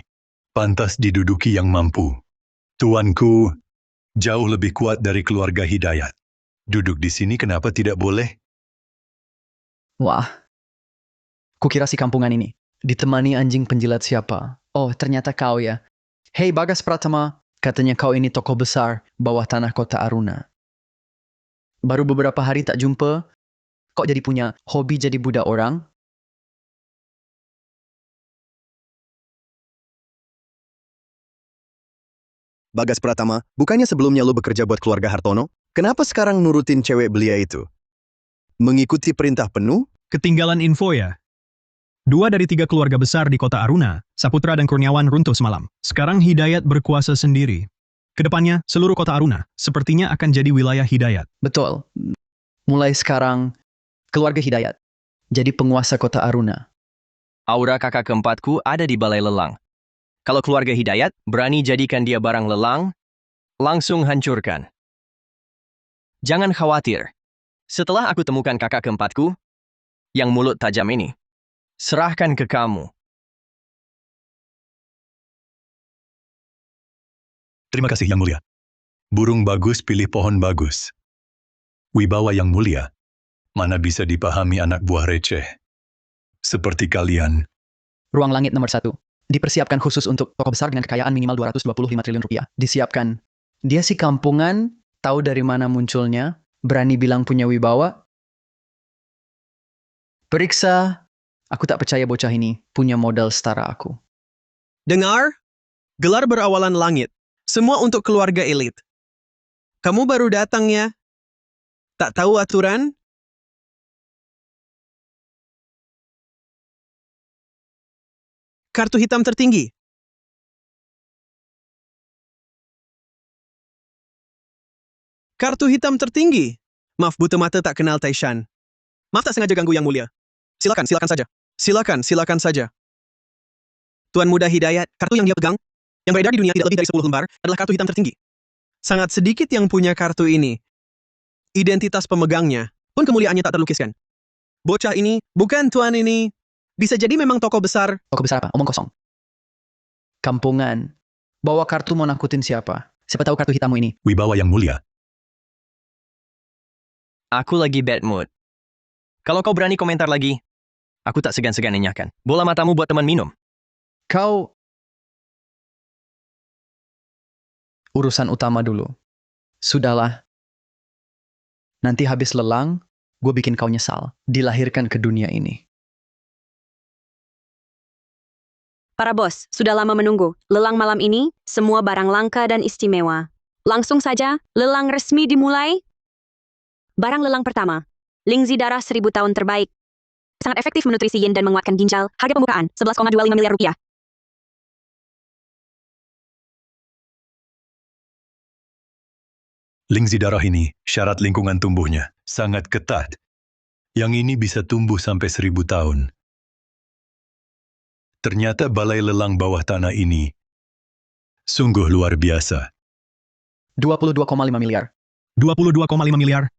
Speaker 6: Pantas diduduki yang mampu. Tuanku jauh lebih kuat dari keluarga Hidayat. Duduk di sini kenapa tidak boleh?
Speaker 2: Wah, kukira si kampungan ini ditemani anjing penjilat siapa? Oh, ternyata kau ya. Hei Bagas Pratama, katanya kau ini tokoh besar bawah tanah kota Aruna. Baru beberapa hari tak jumpa, kok jadi punya hobi jadi budak orang?
Speaker 5: Bagas Pratama, bukannya sebelumnya lo bekerja buat keluarga Hartono? Kenapa sekarang nurutin cewek belia itu? Mengikuti perintah penuh?
Speaker 8: Ketinggalan info ya. 2 dari 3 keluarga besar di kota Aruna, Saputra dan Kurniawan runtuh semalam. Sekarang Hidayat berkuasa sendiri. Kedepannya, seluruh kota Aruna sepertinya akan jadi wilayah Hidayat.
Speaker 2: Betul. Mulai sekarang, keluarga Hidayat jadi penguasa kota Aruna.
Speaker 1: Aura kakak keempatku ada di balai lelang. Kalau keluarga Hidayat berani jadikan dia barang lelang, langsung hancurkan. Jangan khawatir. Setelah aku temukan kakak keempatku, yang mulut tajam ini, serahkan ke kamu.
Speaker 6: Terima kasih Yang Mulia. Burung bagus pilih pohon bagus. Wibawa Yang Mulia, mana bisa dipahami anak buah receh. Seperti kalian.
Speaker 2: Ruang langit nomor 1. Dipersiapkan khusus untuk tokoh besar dengan kekayaan minimal 225 triliun rupiah. Disiapkan. Dia si kampungan Tahu dari mana munculnya? Berani bilang punya wibawa? Periksa. Aku tak percaya bocah ini punya modal setara aku.
Speaker 13: Dengar? Gelar berawalan langit. Semua untuk keluarga elit. Kamu baru datang ya? Tak tahu aturan? Kartu hitam tertinggi. Kartu hitam tertinggi. Maaf, buta mata tak kenal Taishan. Maaf tak sengaja ganggu yang mulia. Silakan saja. Silakan saja. Tuan Muda Hidayat, kartu yang dia pegang, yang beredar di dunia tidak lebih dari 10 lembar, adalah kartu hitam tertinggi. Sangat sedikit yang punya kartu ini. Identitas pemegangnya, pun kemuliaannya tak terlukiskan. Bocah ini, bukan tuan ini, bisa jadi memang tokoh besar.
Speaker 2: Tokoh besar apa? Omong kosong. Kampungan. Bawa kartu mau nakutin siapa? Siapa tahu kartu hitammu ini?
Speaker 6: Wibawa yang mulia.
Speaker 1: Aku lagi bad mood. Kalau kau berani komentar lagi, aku tak segan-segan nenyakan. Bola matamu buat teman minum.
Speaker 2: Kau... Urusan utama dulu. Sudahlah. Nanti habis lelang, gue bikin kau nyesal. Dilahirkan ke dunia ini.
Speaker 4: Para bos, sudah lama menunggu. Lelang malam ini, semua barang langka dan istimewa. Langsung saja, lelang resmi dimulai. Barang lelang pertama. Lingzi darah 1000 tahun terbaik. Sangat efektif menutrisi yin dan menguatkan ginjal. Harga pembukaan, 11,25 miliar rupiah.
Speaker 6: Lingzi darah ini, syarat lingkungan tumbuhnya sangat ketat. Yang ini bisa tumbuh sampai 1000 tahun. Ternyata balai lelang bawah tanah ini sungguh luar biasa.
Speaker 2: 22,5 miliar.
Speaker 8: 22,5 miliar.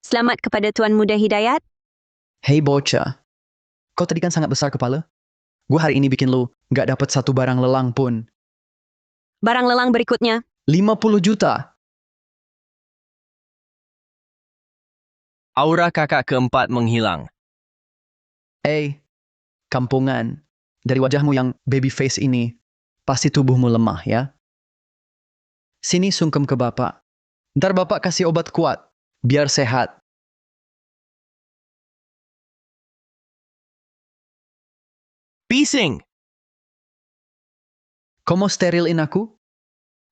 Speaker 4: Selamat kepada Tuan Muda Hidayat.
Speaker 2: Hei bocah. Kau tadi kan sangat besar kepala. Gue hari ini bikin lu nggak dapat satu barang lelang pun.
Speaker 4: Barang lelang berikutnya.
Speaker 2: 50 juta.
Speaker 1: Aura kakak keempat menghilang.
Speaker 2: Kampungan. Dari wajahmu yang baby face ini, pasti tubuhmu lemah ya. Sini sungkem ke bapak. Ntar bapak kasih obat kuat, biar sehat.
Speaker 1: Pising!
Speaker 2: Kau mau sterilin aku?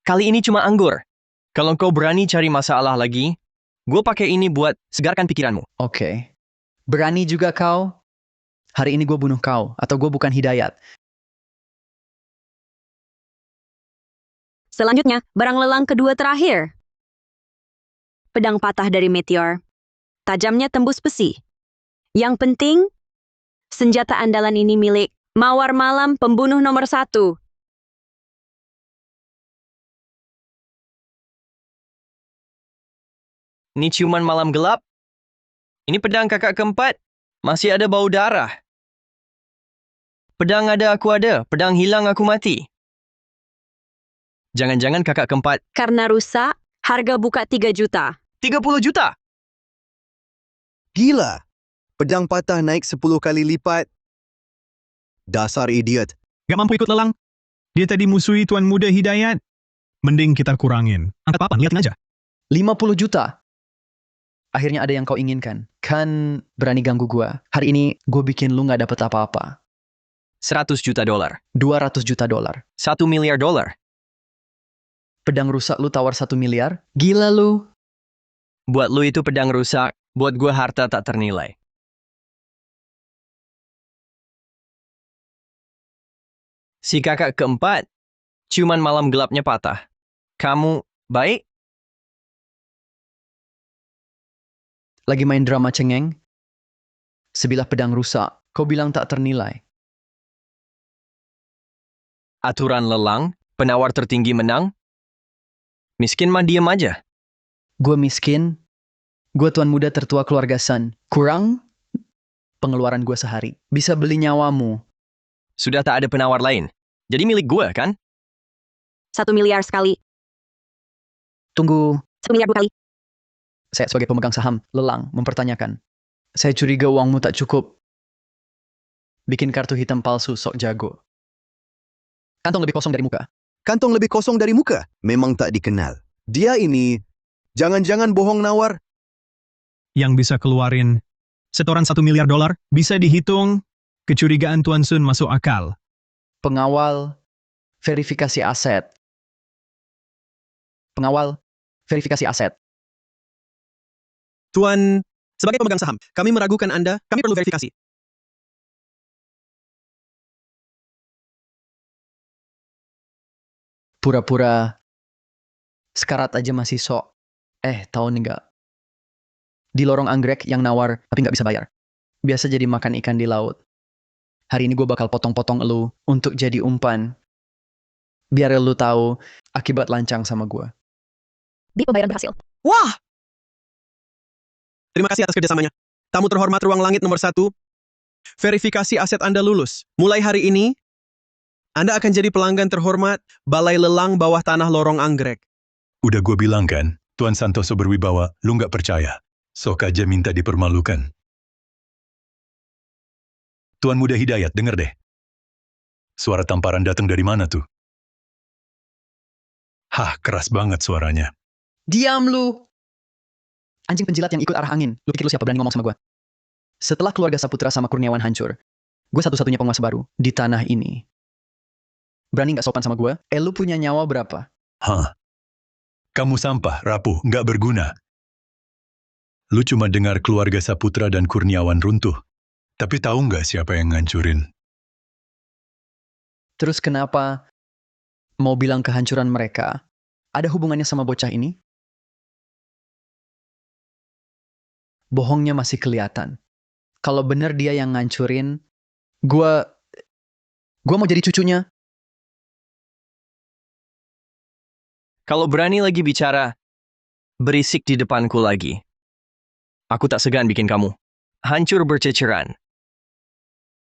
Speaker 1: Kali ini cuma anggur. Kalau kau berani cari masalah lagi, gue pakai ini buat segarkan pikiranmu.
Speaker 2: Oke. Berani juga kau? Hari ini gue bunuh kau, atau gue bukan Hidayat.
Speaker 4: Selanjutnya, barang lelang kedua terakhir. Pedang patah dari meteor. Tajamnya tembus besi. Yang penting, senjata andalan ini milik Mawar Malam, pembunuh nomor 1.
Speaker 1: Ini ciuman malam gelap. Ini pedang kakak keempat. Masih ada bau darah. Pedang ada, aku ada. Pedang hilang, aku mati. Jangan-jangan kakak keempat.
Speaker 4: Karena rusak, harga buka 3 juta.
Speaker 1: 30 juta?
Speaker 5: Gila. Pedang patah naik 10 kali lipat. Dasar idiot.
Speaker 8: Gak mampu ikut lelang. Dia tadi musuhi Tuan Muda Hidayat. Mending kita kurangin. Angkat papan, liatin aja.
Speaker 2: 50 juta. Akhirnya ada yang kau inginkan. Kan berani ganggu gua. Hari ini gue bikin lu gak dapet apa-apa.
Speaker 1: 100 juta dolar.
Speaker 2: 200 juta dolar.
Speaker 1: 1 miliar dolar.
Speaker 2: Pedang rusak lu tawar 1 miliar? Gila lu.
Speaker 1: Buat lu itu pedang rusak, buat gua harta tak ternilai. Si kakak keempat, ciuman malam gelapnya patah. Kamu baik?
Speaker 2: Lagi main drama cengeng? Sebilah pedang rusak, kau bilang tak ternilai.
Speaker 1: Aturan lelang, penawar tertinggi menang? Miskin mah diem aja.
Speaker 2: Gue miskin, gue tuan muda tertua keluarga Sun. Kurang pengeluaran gue sehari. Bisa beli nyawamu.
Speaker 1: Sudah tak ada penawar lain. Jadi milik gua kan?
Speaker 4: 1 miliar sekali.
Speaker 2: Tunggu,
Speaker 4: 1 miliar 2 kali.
Speaker 2: saya sebagai pemegang saham, lelang, mempertanyakan. Saya curiga uangmu tak cukup. Bikin kartu hitam palsu sok jago. Kantong lebih kosong dari muka.
Speaker 5: Kantong lebih kosong dari muka. Memang tak dikenal. Dia ini, jangan-jangan bohong nawar.
Speaker 8: Yang bisa keluarin setoran $1 miliar, bisa dihitung kecurigaan Tuan Sun masuk akal.
Speaker 2: Pengawal, verifikasi aset. Pengawal, verifikasi aset.
Speaker 13: Tuan, sebagai pemegang saham, kami meragukan Anda, kami perlu verifikasi.
Speaker 2: Pura-pura sekarat aja masih sok. Tahu nih nggak? Di lorong anggrek yang nawar tapi nggak bisa bayar. Biasa jadi makan ikan di laut. Hari ini gue bakal potong-potong elu untuk jadi umpan. Biar lu tahu akibat lancang sama gue.
Speaker 11: Bi pembayaran berhasil.
Speaker 13: Wah! Terima kasih atas kerjasamanya. Tamu terhormat Ruang Langit nomor 1. Verifikasi aset Anda lulus. Mulai hari ini, Anda akan jadi pelanggan terhormat Balai Lelang Bawah Tanah Lorong Anggrek.
Speaker 6: Udah gue bilang kan, Tuan Santoso berwibawa, lu nggak percaya. Sok aja minta dipermalukan. Tuan Muda Hidayat, denger deh. Suara tamparan datang dari mana tuh? Hah, keras banget suaranya.
Speaker 2: Diam lu! Anjing penjilat yang ikut arah angin. Lu pikir lu siapa berani ngomong sama gue? Setelah keluarga Saputra sama Kurniawan hancur, gue satu-satunya penguasa baru di tanah ini. Berani nggak sopan sama gue? Lu punya nyawa berapa?
Speaker 6: Hah? Kamu sampah, rapuh, nggak berguna. Lu cuma dengar keluarga Saputra dan Kurniawan runtuh. Tapi tahu nggak siapa yang ngancurin?
Speaker 2: Terus kenapa mau bilang kehancuran mereka ada hubungannya sama bocah ini? Bohongnya masih kelihatan. Kalau bener dia yang ngancurin, gue mau jadi cucunya.
Speaker 1: Kalau berani lagi bicara, berisik di depanku lagi. Aku tak segan bikin kamu hancur berceceran.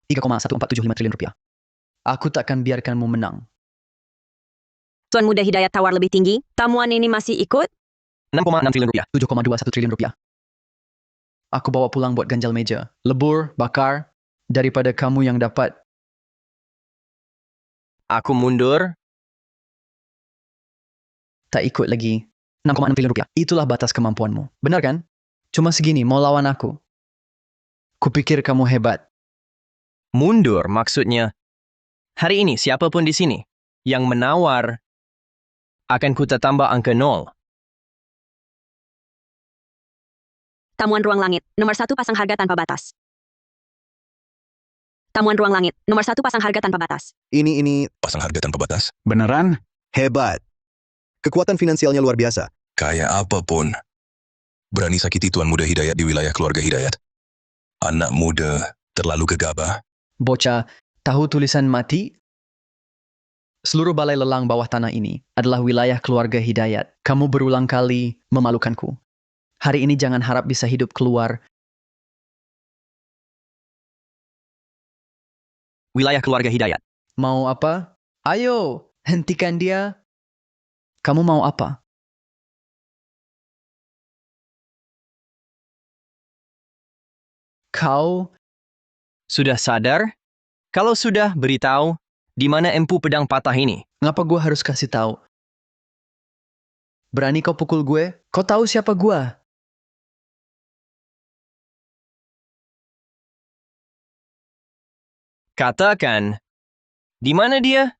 Speaker 2: 3,1475 triliun rupiah. Aku takkan biarkanmu menang.
Speaker 14: Tuan Muda Hidayat tawar lebih tinggi, tamuan ini masih ikut?
Speaker 1: 6,6 triliun rupiah.
Speaker 2: 7,21 triliun rupiah. Aku bawa pulang buat ganjal meja. Lebur, bakar, daripada kamu yang dapat.
Speaker 1: Aku mundur.
Speaker 2: Tak ikut lagi. 6,6 triliun rupiah. Itulah batas kemampuanmu. Benar kan? Cuma segini, mau lawan aku. Kupikir kamu hebat.
Speaker 1: Mundur maksudnya. Hari ini siapapun di sini yang menawar akan ku tambah angka 0.
Speaker 14: Tamuan Ruang Langit, nomor 1 pasang harga tanpa batas. Tamuan Ruang Langit, nomor 1 pasang harga tanpa batas.
Speaker 5: Ini
Speaker 9: Pasang harga tanpa batas.
Speaker 8: Beneran?
Speaker 5: hebat. Kekuatan finansialnya luar biasa.
Speaker 9: Kayak apapun. Berani sakiti Tuan Muda Hidayat di wilayah keluarga Hidayat. Anak muda, terlalu gegabah.
Speaker 2: Bocah, tahu tulisan mati? Seluruh balai lelang bawah tanah ini adalah wilayah keluarga Hidayat. Kamu berulang kali memalukanku. Hari ini jangan harap bisa hidup keluar.
Speaker 1: Wilayah keluarga Hidayat.
Speaker 2: Mau apa? Ayo, hentikan dia. Kamu mau apa? Kau
Speaker 1: Sudah sadar? Kalau sudah, beritahu di mana empu pedang patah ini.
Speaker 2: ngapa gue harus kasih tahu? Berani kau pukul gue? Kau tahu siapa gue?
Speaker 1: Katakan, di mana dia?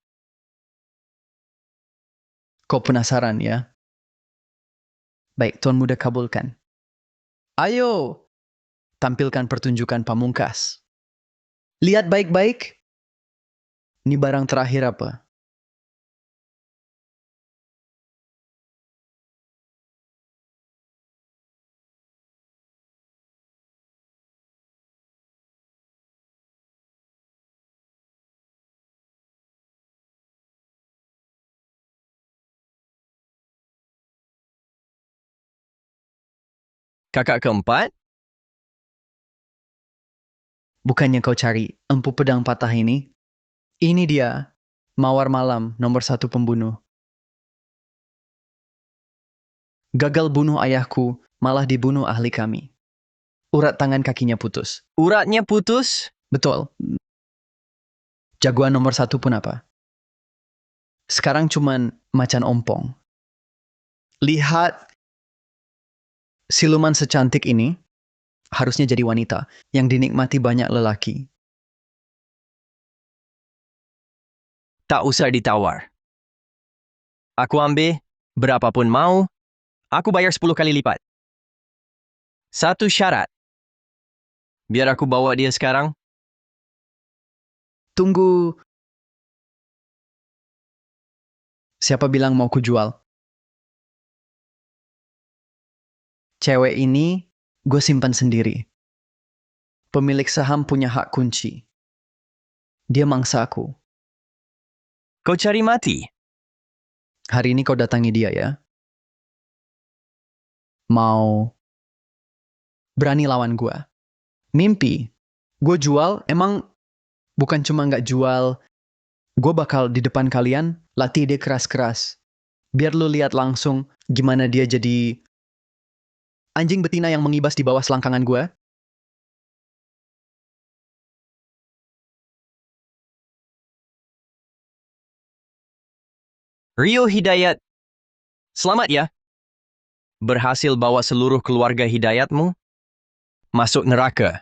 Speaker 2: Kau penasaran ya? Baik, Tuan Muda kabulkan. Ayo, tampilkan pertunjukan pamungkas. Lihat baik-baik. Ini barang terakhir apa?
Speaker 1: Kakak keempat?
Speaker 2: Bukannya kau cari empu pedang patah ini? Ini dia, Mawar Malam nomor 1 pembunuh. Gagal bunuh ayahku, malah dibunuh ahli kami. Urat tangan kakinya putus.
Speaker 1: Uratnya putus?
Speaker 2: Betul. Jagoan nomor 1 pun apa? Sekarang cuman macan ompong. Lihat, siluman secantik ini harusnya jadi wanita yang dinikmati banyak lelaki.
Speaker 1: Tak usah ditawar. Aku ambil berapapun mau, aku bayar 10 kali lipat. Satu syarat. Biar aku bawa dia sekarang.
Speaker 2: Tunggu. Siapa bilang mau kujual? Cewek ini gue simpan sendiri. Pemilik saham punya hak kunci. Dia mangsa aku.
Speaker 1: Kau cari mati?
Speaker 2: Hari ini kau datangi dia ya. Mau berani lawan gue. Mimpi. Gue jual, emang bukan cuma nggak jual. Gue bakal di depan kalian latih dia keras-keras. Biar lu lihat langsung gimana dia jadi anjing betina yang mengibas di bawah selangkangan gue.
Speaker 1: Rio Hidayat. Selamat ya. Berhasil bawa seluruh keluarga Hidayatmu masuk neraka.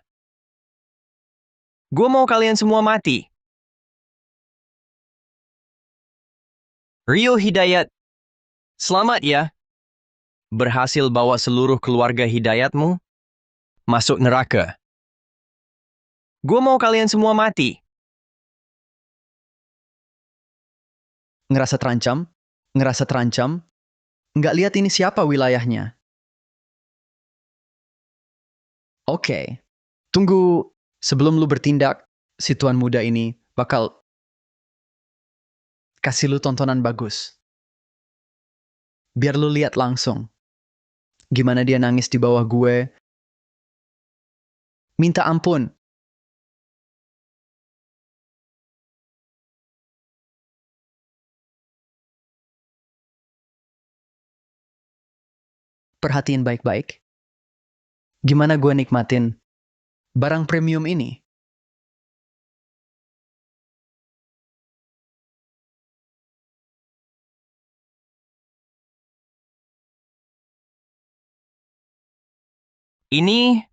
Speaker 1: Gue mau kalian semua mati. Rio Hidayat. Selamat ya. Berhasil bawa seluruh keluarga Hidayatmu masuk neraka. Gue mau kalian semua mati.
Speaker 2: Ngerasa terancam? Ngerasa terancam? Nggak lihat ini siapa wilayahnya. Oke. Tunggu, sebelum lu bertindak, si tuan muda ini bakal kasih lu tontonan bagus. Biar lu lihat langsung gimana dia nangis di bawah gue. Minta ampun. Perhatiin baik-baik. Gimana gue nikmatin barang premium ini?
Speaker 1: Ini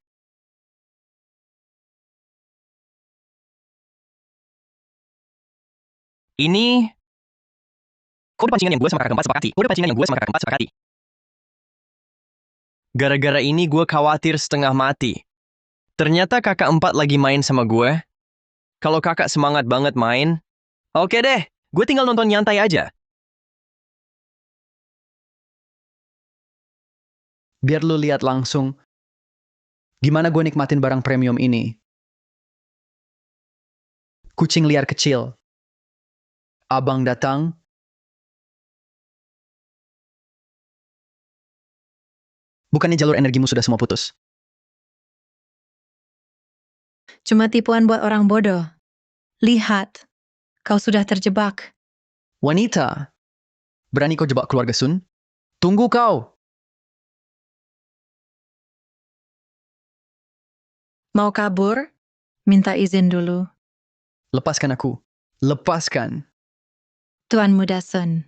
Speaker 1: kode pancingan yang gue sama kakak keempat sepakati. Kode pancingan yang gue sama kakak keempat sepakati. Gara-gara ini gue khawatir setengah mati. Ternyata kakak empat lagi main sama gue. Kalau kakak semangat banget main, oke deh, gue tinggal nonton nyantai aja.
Speaker 2: Biar lu lihat langsung gimana gue nikmatin barang premium ini. Kucing liar kecil. Abang datang. Bukannya jalur energimu sudah semua putus?
Speaker 12: Cuma tipuan buat orang bodoh. Lihat, kau sudah terjebak.
Speaker 2: Wanita, berani kau jebak keluarga Sun? Tunggu kau.
Speaker 12: Mau kabur? Minta izin dulu.
Speaker 2: Lepaskan aku. Lepaskan.
Speaker 12: Tuan Muda Sun.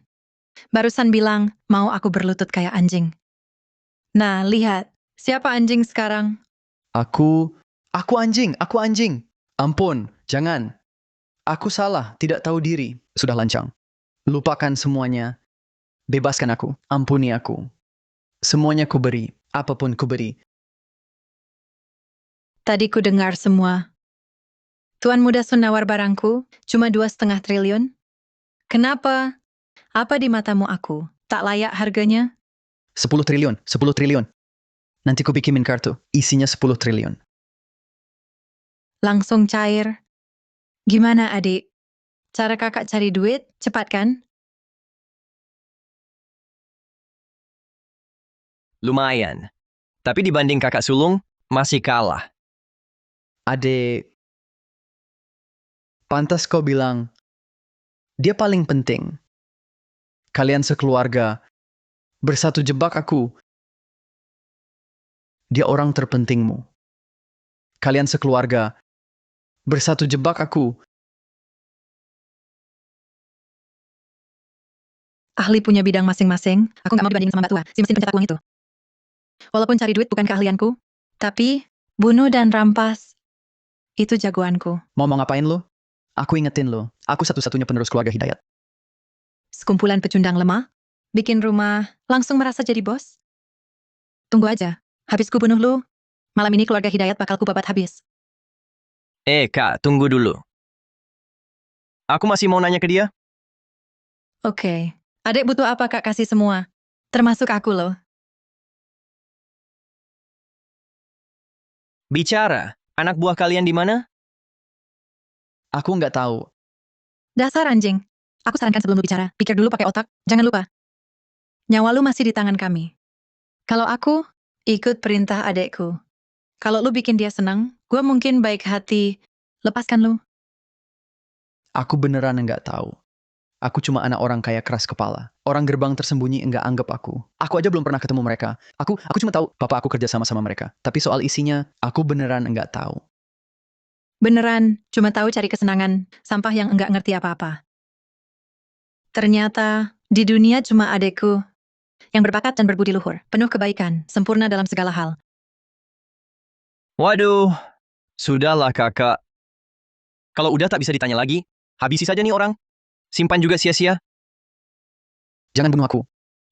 Speaker 12: Barusan bilang mau aku berlutut kayak anjing. Nah, lihat. Siapa anjing sekarang?
Speaker 2: Aku anjing. Ampun, jangan. Aku salah, tidak tahu diri. Sudah lancang. Lupakan semuanya. Bebaskan aku. Ampuni aku. Semuanya ku beri. Apapun ku beri.
Speaker 12: Tadi ku dengar semua. Tuan Muda Sun nawar barangku cuma 2,5 triliun. Kenapa? Apa di matamu aku? Tak layak harganya?
Speaker 2: 10 triliun. Nanti ku bikinin kartu. Isinya 10 triliun.
Speaker 12: Langsung cair. Gimana adik? Cara kakak cari duit, cepat kan?
Speaker 1: Lumayan. Tapi dibanding kakak sulung, masih kalah.
Speaker 2: Adik, pantas kau bilang, dia paling penting. Kalian sekeluarga, bersatu jebak aku. Dia orang terpentingmu. Kalian sekeluarga, bersatu jebak aku.
Speaker 12: ahli punya bidang masing-masing. Aku nggak mau dibandingin sama Mbak Tua, si mesin pencetak uang itu. Walaupun cari duit bukan keahlianku, tapi bunuh dan rampas itu jagoanku.
Speaker 2: Mau ngapain lo? Aku ingetin lo, aku satu-satunya penerus keluarga Hidayat.
Speaker 12: Sekumpulan pecundang lemah, bikin rumah langsung merasa jadi bos. Tunggu aja, habis ku bunuh lu, malam ini keluarga Hidayat bakal ku babat habis.
Speaker 1: Kak, tunggu dulu. Aku masih mau nanya ke dia.
Speaker 12: Oke, adik butuh apa Kak kasih semua, termasuk aku loh.
Speaker 1: Bicara, anak buah kalian di mana?
Speaker 2: Aku nggak tahu.
Speaker 12: Dasar anjing. Aku sarankan sebelum lu bicara, pikir dulu pakai otak, jangan lupa. Nyawa lu masih di tangan kami. Kalau aku, ikut perintah adekku. Kalau lu bikin dia senang, gue mungkin baik hati, lepaskan lu.
Speaker 2: Aku beneran nggak tahu. Aku cuma anak orang kaya keras kepala. Orang gerbang tersembunyi nggak anggap aku. Aku aja belum pernah ketemu mereka. Aku cuma tahu papa aku kerja sama mereka. Tapi soal isinya, aku beneran nggak tahu.
Speaker 12: Beneran, cuma tahu cari kesenangan, sampah yang enggak ngerti apa-apa. Ternyata, di dunia cuma adekku yang berbakat dan berbudi luhur, penuh kebaikan, sempurna dalam segala hal.
Speaker 1: Waduh, sudahlah kakak. Kalau udah tak bisa ditanya lagi, habisi saja nih orang. Simpan juga sia-sia.
Speaker 2: Jangan bunuh aku.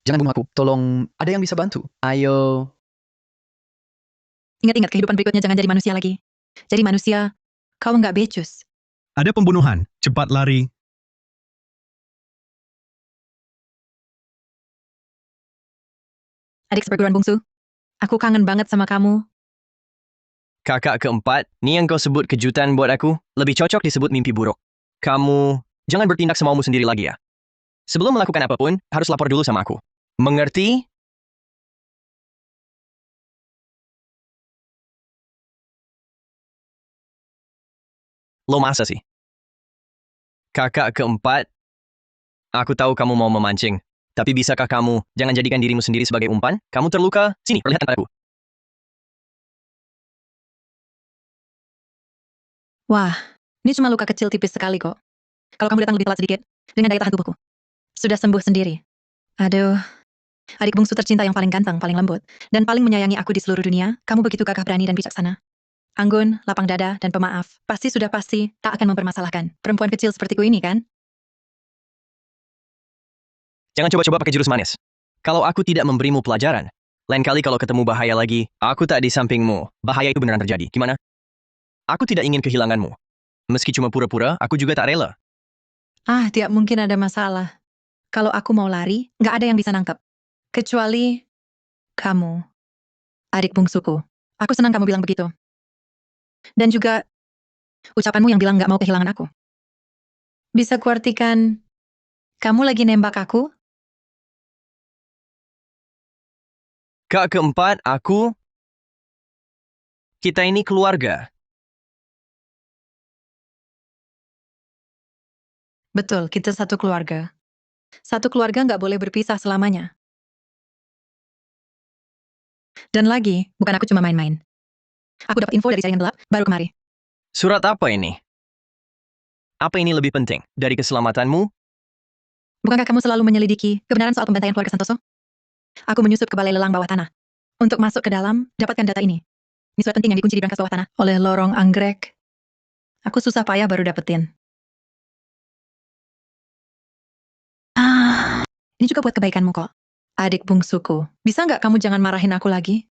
Speaker 2: Jangan bunuh aku. Tolong, ada yang bisa bantu? Ayo.
Speaker 12: Ingat-ingat kehidupan berikutnya jangan jadi manusia lagi. Jadi manusia, kau nggak becus.
Speaker 8: Ada pembunuhan, cepat lari.
Speaker 12: Adik seperguruan bungsu, aku kangen banget sama kamu.
Speaker 1: Kakak keempat, nih yang kau sebut kejutan buat aku, lebih cocok disebut mimpi buruk. Kamu, jangan bertindak semaumu sendiri lagi ya. Sebelum melakukan apapun, harus lapor dulu sama aku. Mengerti? Lo masa sih? Kakak keempat, aku tahu kamu mau memancing. Tapi bisakah kamu, jangan jadikan dirimu sendiri sebagai umpan? Kamu terluka? Sini, perlihatkan padaku.
Speaker 12: Wah, ini cuma luka kecil tipis sekali kok. Kalau kamu datang lebih telat sedikit, dengan daya tahan tubuhku, sudah sembuh sendiri. Aduh, adik bungsu tercinta yang paling ganteng, paling lembut, dan paling menyayangi aku di seluruh dunia, kamu begitu gagah berani dan bijaksana. Anggun, lapang dada, dan pemaaf. Pasti tak akan mempermasalahkan. Perempuan kecil sepertiku ini kan?
Speaker 1: Jangan coba-coba pakai jurus manis. Kalau aku tidak memberimu pelajaran, lain kali kalau ketemu bahaya lagi, aku tak di sampingmu. Bahaya itu beneran terjadi. Gimana? Aku tidak ingin kehilanganmu. Meski cuma pura-pura, aku juga tak rela.
Speaker 12: Ah, tidak mungkin ada masalah. Kalau aku mau lari, nggak ada yang bisa nangkep. Kecuali kamu, adik bungsuku. Aku senang kamu bilang begitu. Dan juga ucapanmu yang bilang nggak mau kehilangan aku. Bisa kuartikan, kamu lagi nembak aku?
Speaker 1: Kak keempat, kita ini keluarga.
Speaker 12: Betul, kita satu keluarga. Satu keluarga nggak boleh berpisah selamanya. Dan lagi, bukan aku cuma main-main. Aku dapat info dari jaringan gelap, baru kemari.
Speaker 1: Surat apa ini? Apa ini lebih penting dari keselamatanmu?
Speaker 12: Bukankah kamu selalu menyelidiki kebenaran soal pembantaian keluarga Santoso? Aku menyusup ke balai lelang bawah tanah. Untuk masuk ke dalam, dapatkan data ini. Ini surat penting yang dikunci di brankas bawah tanah oleh lorong anggrek. Aku susah payah baru dapetin. Ini juga buat kebaikanmu kok. Adik bungsuku. Bisa nggak kamu jangan marahin aku lagi?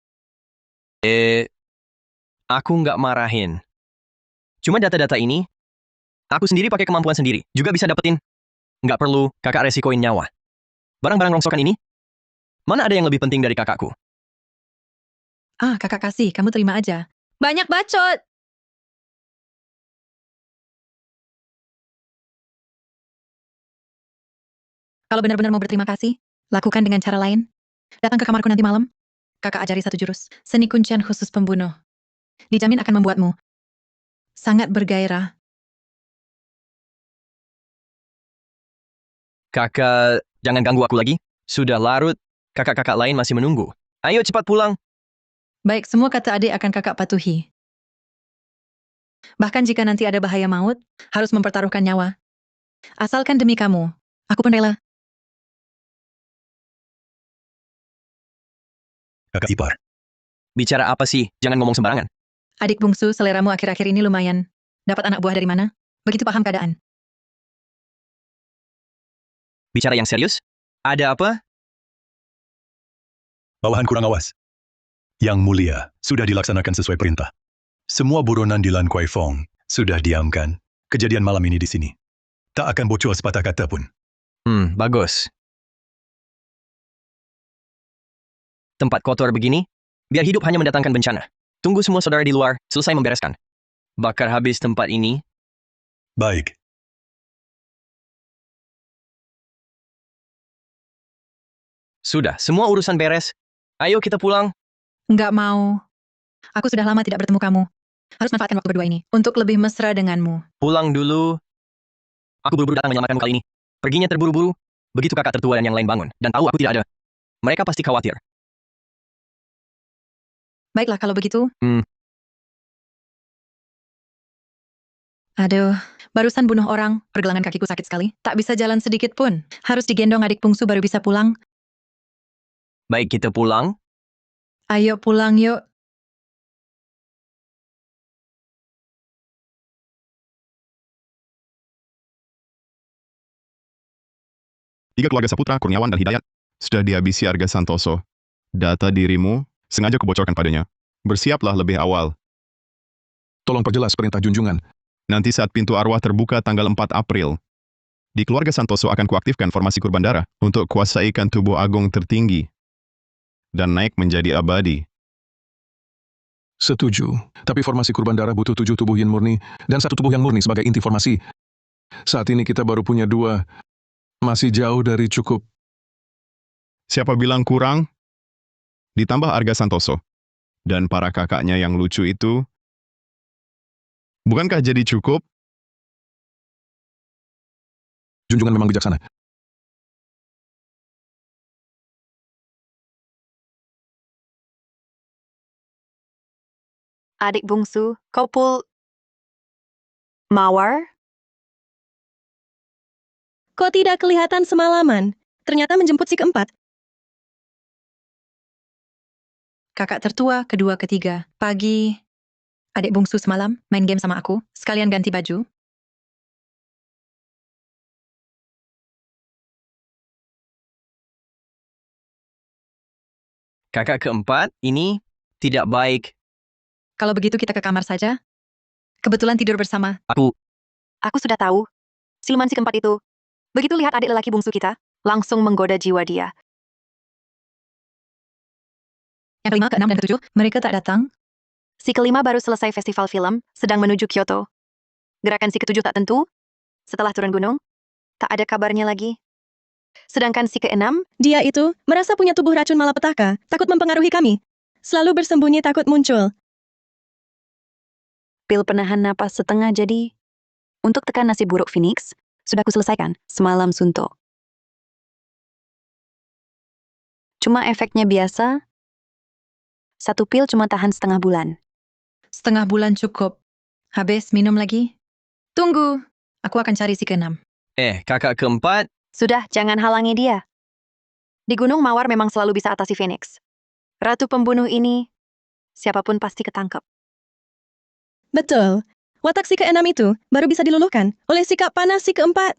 Speaker 1: Aku nggak marahin. Cuma data-data ini, aku sendiri pakai kemampuan sendiri. Juga bisa dapetin. Nggak perlu kakak resikoin nyawa. Barang-barang rongsokan ini, mana ada yang lebih penting dari kakakku?
Speaker 12: Ah, kakak kasih, kamu terima aja. Banyak bacot! Kalau benar-benar mau berterima kasih, lakukan dengan cara lain. Datang ke kamarku nanti malam. Kakak ajari satu jurus, seni kuncian khusus pembunuh. Dijamin akan membuatmu sangat bergairah.
Speaker 1: Kakak, jangan ganggu aku lagi. Sudah larut, kakak-kakak lain masih menunggu. Ayo cepat pulang.
Speaker 12: Baik, semua kata adik akan kakak patuhi. Bahkan jika nanti ada bahaya maut, harus mempertaruhkan nyawa. Asalkan demi kamu, aku pun rela.
Speaker 6: kakak ipar.
Speaker 1: Bicara apa sih? Jangan ngomong sembarangan.
Speaker 12: Adik bungsu, seleramu akhir-akhir ini lumayan. Dapat anak buah dari mana? Begitu paham keadaan.
Speaker 1: Bicara yang serius? Ada apa?
Speaker 6: Bawahan kurang awas. Yang mulia, sudah dilaksanakan sesuai perintah. Semua buronan di Lan Kwai Fong sudah diamkan. Kejadian malam ini di sini. Tak akan bocor sepatah kata pun.
Speaker 1: Bagus. Tempat kotor begini, biar hidup hanya mendatangkan bencana. Tunggu semua saudara di luar, selesai membereskan. Bakar habis tempat ini.
Speaker 6: Baik.
Speaker 1: Sudah, semua urusan beres. Ayo kita pulang.
Speaker 12: Nggak mau. Aku sudah lama tidak bertemu kamu. Harus manfaatkan waktu berdua ini untuk lebih mesra denganmu.
Speaker 1: Pulang dulu. Aku buru-buru datang menyelamatkanmu kali ini. Perginya terburu-buru. Begitu kakak tertua dan yang lain bangun. Dan tahu aku tidak ada. Mereka pasti khawatir.
Speaker 12: Baiklah kalau begitu. Aduh, barusan bunuh orang. Pergelangan kakiku sakit sekali. Tak bisa jalan sedikit pun. Harus digendong adik bungsu baru bisa pulang.
Speaker 1: Baik kita pulang.
Speaker 12: Ayo pulang yuk.
Speaker 15: Tiga keluarga Saputra, Kurniawan, dan Hidayat sudah dihabisi Arga Santoso. Data dirimu sengaja kubocorkan padanya. Bersiaplah lebih awal.
Speaker 7: Tolong perjelas perintah junjungan.
Speaker 15: Nanti saat pintu arwah terbuka tanggal 4 April, di keluarga Santoso akan kuaktifkan formasi kurban darah untuk kuasaikan tubuh agung tertinggi dan naik menjadi abadi.
Speaker 7: Setuju. Tapi formasi kurban darah butuh 7 tubuh yin murni dan 1 tubuh yang murni sebagai inti formasi. Saat ini kita baru punya 2. Masih jauh dari cukup.
Speaker 15: Siapa bilang kurang? Ditambah Arga Santoso dan para kakaknya yang lucu itu, bukankah jadi cukup?
Speaker 7: Junjungan memang bijaksana.
Speaker 4: Adik bungsu, kau Mawar?
Speaker 3: Kok tidak kelihatan semalaman? Ternyata menjemput si keempat.
Speaker 12: Kakak tertua, kedua, ketiga. Pagi, adik bungsu semalam main game sama aku. Sekalian ganti baju.
Speaker 1: Kakak keempat, ini tidak baik.
Speaker 12: Kalau begitu kita ke kamar saja. Kebetulan tidur bersama.
Speaker 4: Aku sudah tahu. Siluman si keempat itu. Begitu lihat adik lelaki bungsu kita, langsung menggoda jiwa dia.
Speaker 12: Yang kelima, keenam, dan ketujuh, mereka tak datang.
Speaker 4: Si kelima baru selesai festival film, sedang menuju Kyoto. Gerakan si ketujuh tak tentu. Setelah turun gunung, tak ada kabarnya lagi. Sedangkan si keenam,
Speaker 3: Dia itu merasa punya tubuh racun malapetaka, takut mempengaruhi kami. Selalu bersembunyi takut muncul.
Speaker 4: pil penahan napas setengah jadi. Untuk tekan nasi buruk Phoenix, sudah kuselesaikan semalam suntuk. Cuma efeknya biasa. 1 pil cuma tahan setengah bulan.
Speaker 12: Setengah bulan cukup. Habis minum lagi. Tunggu, aku akan cari si keenam.
Speaker 1: Kakak keempat,
Speaker 4: Sudah, jangan halangi dia. Di Gunung Mawar memang selalu bisa atasi Phoenix. Ratu pembunuh ini, siapapun pasti ketangkep.
Speaker 3: Betul. Watak si keenam itu baru bisa diluluhkan oleh sikap panas si keempat.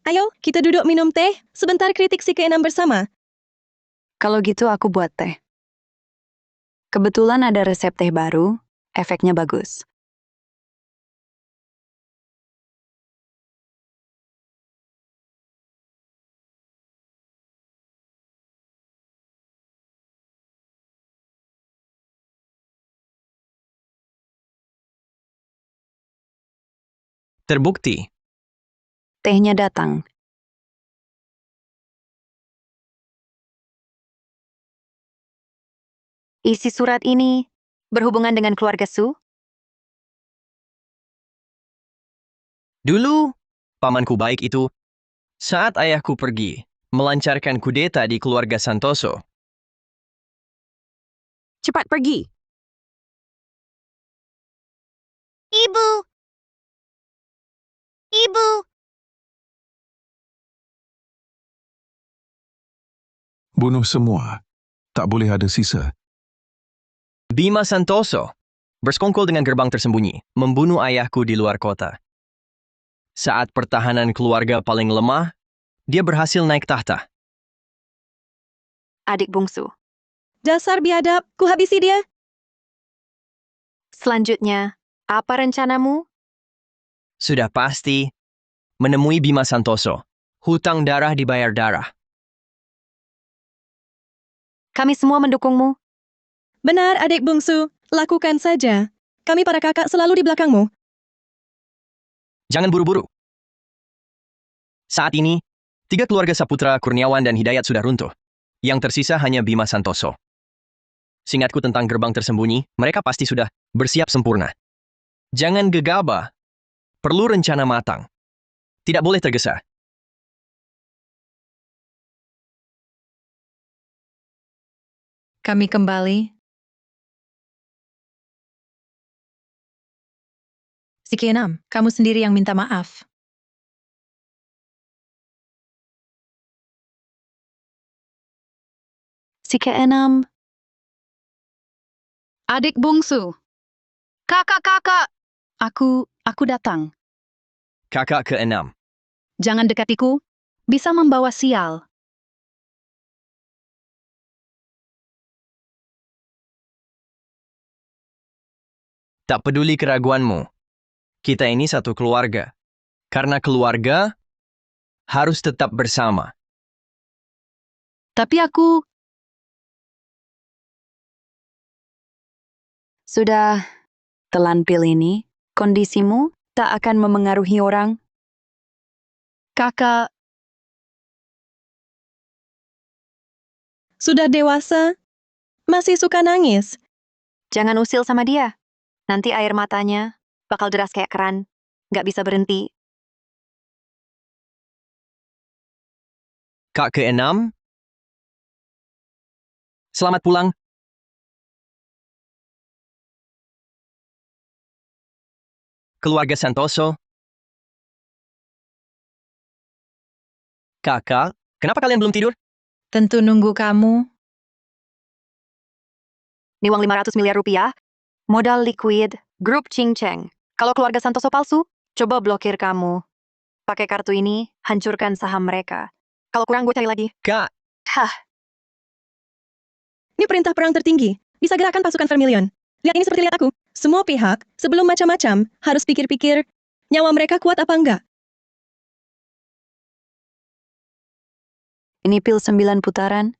Speaker 3: Ayo, kita duduk minum teh, sebentar kritik si keenam bersama.
Speaker 4: Kalau gitu aku buat teh. Kebetulan ada resep teh baru, efeknya bagus.
Speaker 1: terbukti.
Speaker 4: Tehnya datang. Isi surat ini berhubungan dengan keluarga Su?
Speaker 1: Dulu, pamanku baik itu, saat ayahku pergi, melancarkan kudeta di keluarga Santoso.
Speaker 14: Cepat pergi.
Speaker 16: Ibu! Ibu!
Speaker 7: Bunuh semua. Tak boleh ada sisa.
Speaker 1: Bima Santoso bersekongkol dengan gerbang tersembunyi, membunuh ayahku di luar kota. Saat pertahanan keluarga paling lemah, dia berhasil naik tahta.
Speaker 4: Adik bungsu.
Speaker 3: Dasar biadab, ku habisi dia.
Speaker 4: Selanjutnya, apa rencanamu?
Speaker 1: Sudah pasti, menemui Bima Santoso. Hutang darah dibayar darah.
Speaker 4: Kami semua mendukungmu.
Speaker 3: Benar, adik bungsu. Lakukan saja. Kami para kakak selalu di belakangmu.
Speaker 1: Jangan buru-buru. Saat ini, 3 keluarga Saputra, Kurniawan, dan Hidayat sudah runtuh. Yang tersisa hanya Bima Santoso. Seingatku tentang gerbang tersembunyi, mereka pasti sudah bersiap sempurna. Jangan gegabah. Perlu rencana matang. Tidak boleh tergesa.
Speaker 12: Kami kembali. Si keenam, kamu sendiri yang minta maaf.
Speaker 4: Si keenam.
Speaker 11: Adik bungsu. Kakak-kakak. Aku datang.
Speaker 1: Kakak ke-6.
Speaker 11: Jangan dekatiku. Bisa membawa sial.
Speaker 1: Tak peduli keraguanmu. Kita ini satu keluarga. Karena keluarga harus tetap bersama.
Speaker 11: Tapi aku...
Speaker 4: Sudah telan pil ini, kondisimu tak akan memengaruhi orang.
Speaker 11: Kakak,
Speaker 3: Sudah dewasa, masih suka nangis.
Speaker 4: Jangan usil sama dia. Nanti air matanya bakal deras kayak keran. Nggak bisa berhenti.
Speaker 1: Kak ke-6. Selamat pulang. Keluarga Santoso. Kakak, kenapa kalian belum tidur?
Speaker 12: Tentu nunggu kamu.
Speaker 4: Ini uang 500 miliar rupiah, modal liquid, grup Ching Cheng. Kalau keluarga Santoso palsu, coba blokir kamu. Pakai kartu ini, hancurkan saham mereka. Kalau kurang, gue cari lagi.
Speaker 1: Kak.
Speaker 4: Hah,
Speaker 3: Ini perintah perang tertinggi. Bisa gerakan pasukan Vermilion. Lihat ini seperti lihat aku. Semua pihak, sebelum macam-macam, harus pikir-pikir nyawa mereka kuat apa enggak.
Speaker 4: ini pil 9 putaran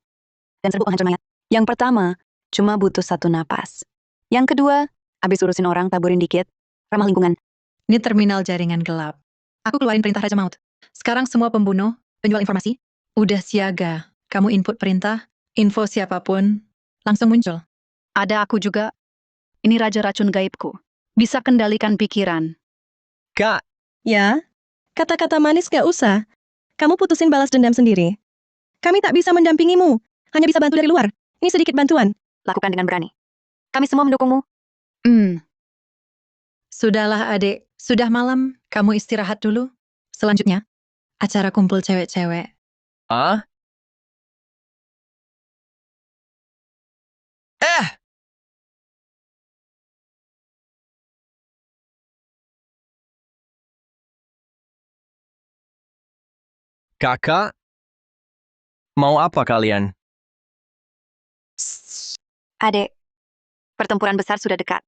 Speaker 4: dan serbuk penghancur mayat. Yang pertama, cuma butuh 1 napas. Yang kedua, abis urusin orang taburin dikit, ramah lingkungan.
Speaker 12: Ini terminal jaringan gelap. Aku keluarin perintah Raja Maut. Sekarang semua pembunuh, penjual informasi, udah siaga. Kamu input perintah, info siapapun, langsung muncul.
Speaker 11: ada aku juga. Ini raja racun gaibku. Bisa kendalikan pikiran.
Speaker 1: Kak.
Speaker 3: Ya, kata-kata manis gak usah. Kamu putusin balas dendam sendiri. Kami tak bisa mendampingimu. Hanya bisa bantu dari luar. Ini sedikit bantuan.
Speaker 4: Lakukan dengan berani. Kami semua mendukungmu.
Speaker 12: Sudahlah adik, sudah malam, kamu istirahat dulu. Selanjutnya, acara kumpul cewek-cewek.
Speaker 1: Ah? Kakak? Mau apa kalian?
Speaker 4: Adek, pertempuran besar sudah dekat.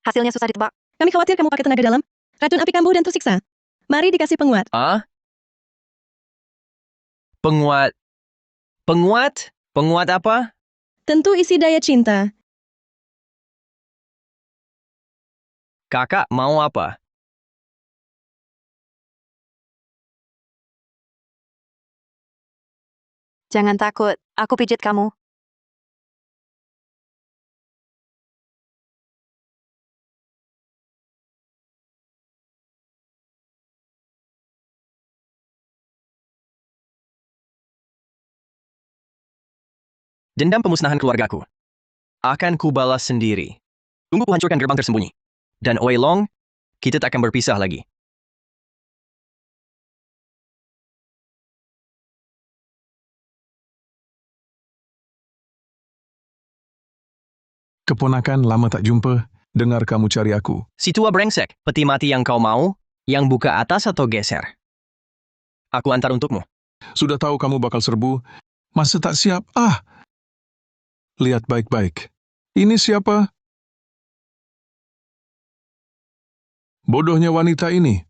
Speaker 4: Hasilnya susah ditebak.
Speaker 3: Kami khawatir kamu pakai tenaga dalam, racun api kambuh dan tersiksa. Mari dikasih penguat.
Speaker 1: Ah? Penguat? Penguat? Penguat apa?
Speaker 3: Tentu isi daya cinta.
Speaker 1: Kakak mau apa?
Speaker 4: Jangan takut, aku pijit kamu.
Speaker 1: Dendam pemusnahan keluargaku. Akan kubalas sendiri. Tunggu kuhancurkan gerbang tersembunyi. Dan Oi Long, kita tak akan berpisah lagi.
Speaker 7: keponakan lama tak jumpa, dengar kamu cari aku.
Speaker 1: Si tua brengsek, peti mati yang kau mau, yang buka atas atau geser? Aku antar untukmu.
Speaker 7: Sudah tahu kamu bakal serbu, masa tak siap? Lihat baik-baik. Ini siapa? Bodohnya wanita ini.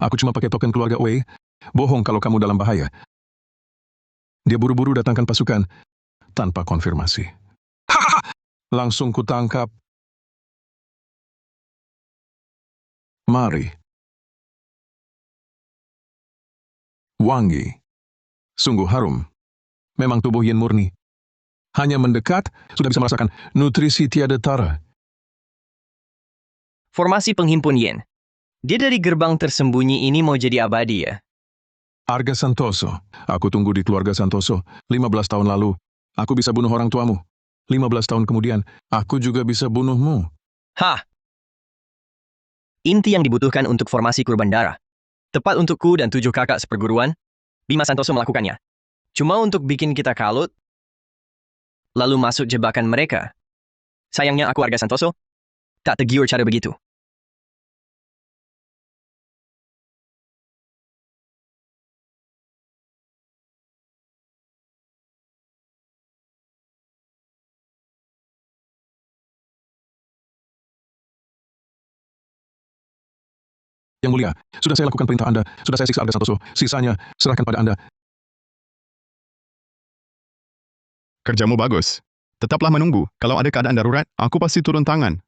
Speaker 7: Aku cuma pakai token keluarga Wei. Bohong kalau kamu dalam bahaya. Dia buru-buru datangkan pasukan tanpa konfirmasi. Langsung kutangkap. Mari. Wangi. Sungguh harum. Memang tubuh Yin murni. Hanya mendekat, sudah bisa merasakan nutrisi tiada tara.
Speaker 1: Formasi penghimpun Yin. Dia dari gerbang tersembunyi ini mau jadi abadi ya?
Speaker 7: Arga Santoso. Aku tunggu di keluarga Santoso. 15 tahun lalu, aku bisa bunuh orang tuamu. 15 tahun kemudian, aku juga bisa bunuhmu.
Speaker 1: Hah! Inti yang dibutuhkan untuk formasi kurban darah. Tepat untukku dan 7 kakak seperguruan, Bima Santoso melakukannya. Cuma untuk bikin kita kalut, lalu masuk jebakan mereka. Sayangnya aku Arga Santoso, tak tergiur cara begitu.
Speaker 7: Yang mulia, sudah saya lakukan perintah Anda, sudah saya siksa Arga Santoso, sisanya serahkan pada Anda.
Speaker 15: Kerjamu bagus. Tetaplah menunggu. Kalau ada keadaan darurat, aku pasti turun tangan.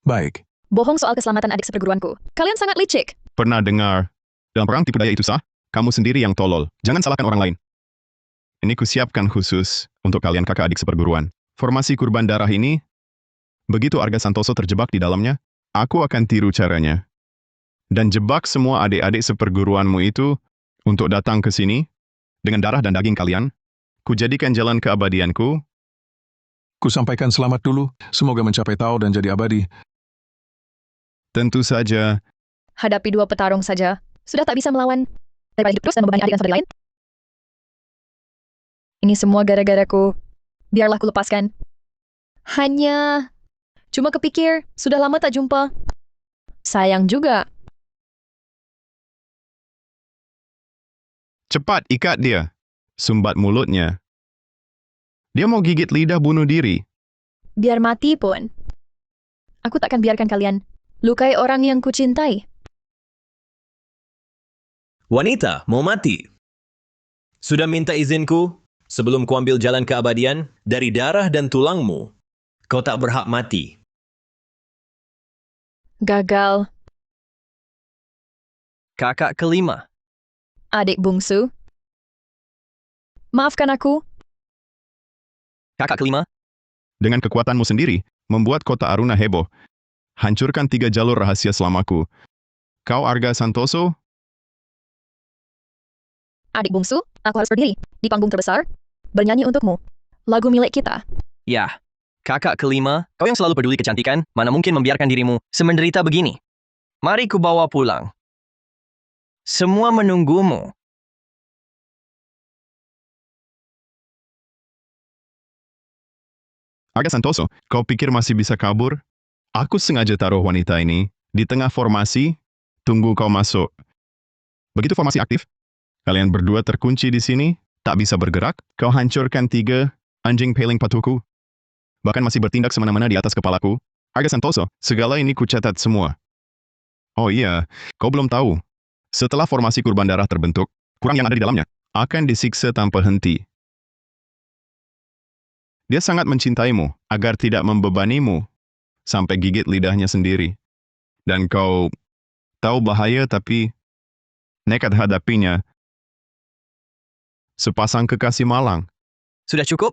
Speaker 7: Baik.
Speaker 11: Bohong soal keselamatan adik seperguruanku. Kalian sangat licik.
Speaker 15: Pernah dengar, dalam perang tipu daya itu sah? Kamu sendiri yang tolol. Jangan salahkan orang lain. Ini kusiapkan khusus untuk kalian kakak adik seperguruan. Formasi kurban darah ini, begitu Arga Santoso terjebak di dalamnya, aku akan tiru caranya. Dan jebak semua adik-adik seperguruanmu itu untuk datang ke sini dengan darah dan daging kalian. Kujadikan jalan keabadianku.
Speaker 7: Ku sampaikan selamat dulu, semoga mencapai Tao dan jadi abadi.
Speaker 15: Tentu saja.
Speaker 11: Hadapi 2 petarung saja. Sudah tak bisa melawan. Daripada hidup terus dan membebani adik dan saudari lain. Ini semua gara-garaku. Biarlah ku lepaskan. Hanya cuma kepikir, sudah lama tak jumpa. Sayang juga.
Speaker 15: Cepat ikat dia. Sumbat mulutnya. Dia mau gigit lidah bunuh diri.
Speaker 11: Biar mati pun. Aku takkan biarkan kalian lukai orang yang kucintai.
Speaker 1: Wanita, mau mati. Sudah minta izinku sebelum kuambil jalan keabadian dari darah dan tulangmu. Kau tak berhak mati.
Speaker 11: Gagal.
Speaker 1: Kakak kelima.
Speaker 11: Adik bungsu. Maafkan aku.
Speaker 1: Kakak kelima.
Speaker 15: Dengan kekuatanmu sendiri, membuat kota Aruna heboh. Hancurkan 3 jalur rahasia selamaku. Kau Arga Santoso?
Speaker 11: Adik bungsu, aku harus berdiri di panggung terbesar, bernyanyi untukmu. Lagu milik kita.
Speaker 1: Ya, kakak kelima, kau yang selalu peduli kecantikan, mana mungkin membiarkan dirimu semenderita begini. Mari ku bawa pulang. Semua menunggumu.
Speaker 15: Arga Santoso, kau pikir masih bisa kabur? Aku sengaja taruh wanita ini di tengah formasi, tunggu kau masuk. Begitu formasi aktif, kalian berdua terkunci di sini, tak bisa bergerak, kau hancurkan 3 anjing peling patuhku. Bahkan masih bertindak semena-mena di atas kepalaku. Arga Santoso, segala ini kucatat semua. Oh iya, kau belum tahu. Setelah formasi kurban darah terbentuk, kurang yang ada di dalamnya akan disiksa tanpa henti. Dia sangat mencintaimu agar tidak membebanimu sampai gigit lidahnya sendiri. Dan kau tahu bahaya tapi nekat hadapinya. Sepasang kekasih malang.
Speaker 1: Sudah cukup?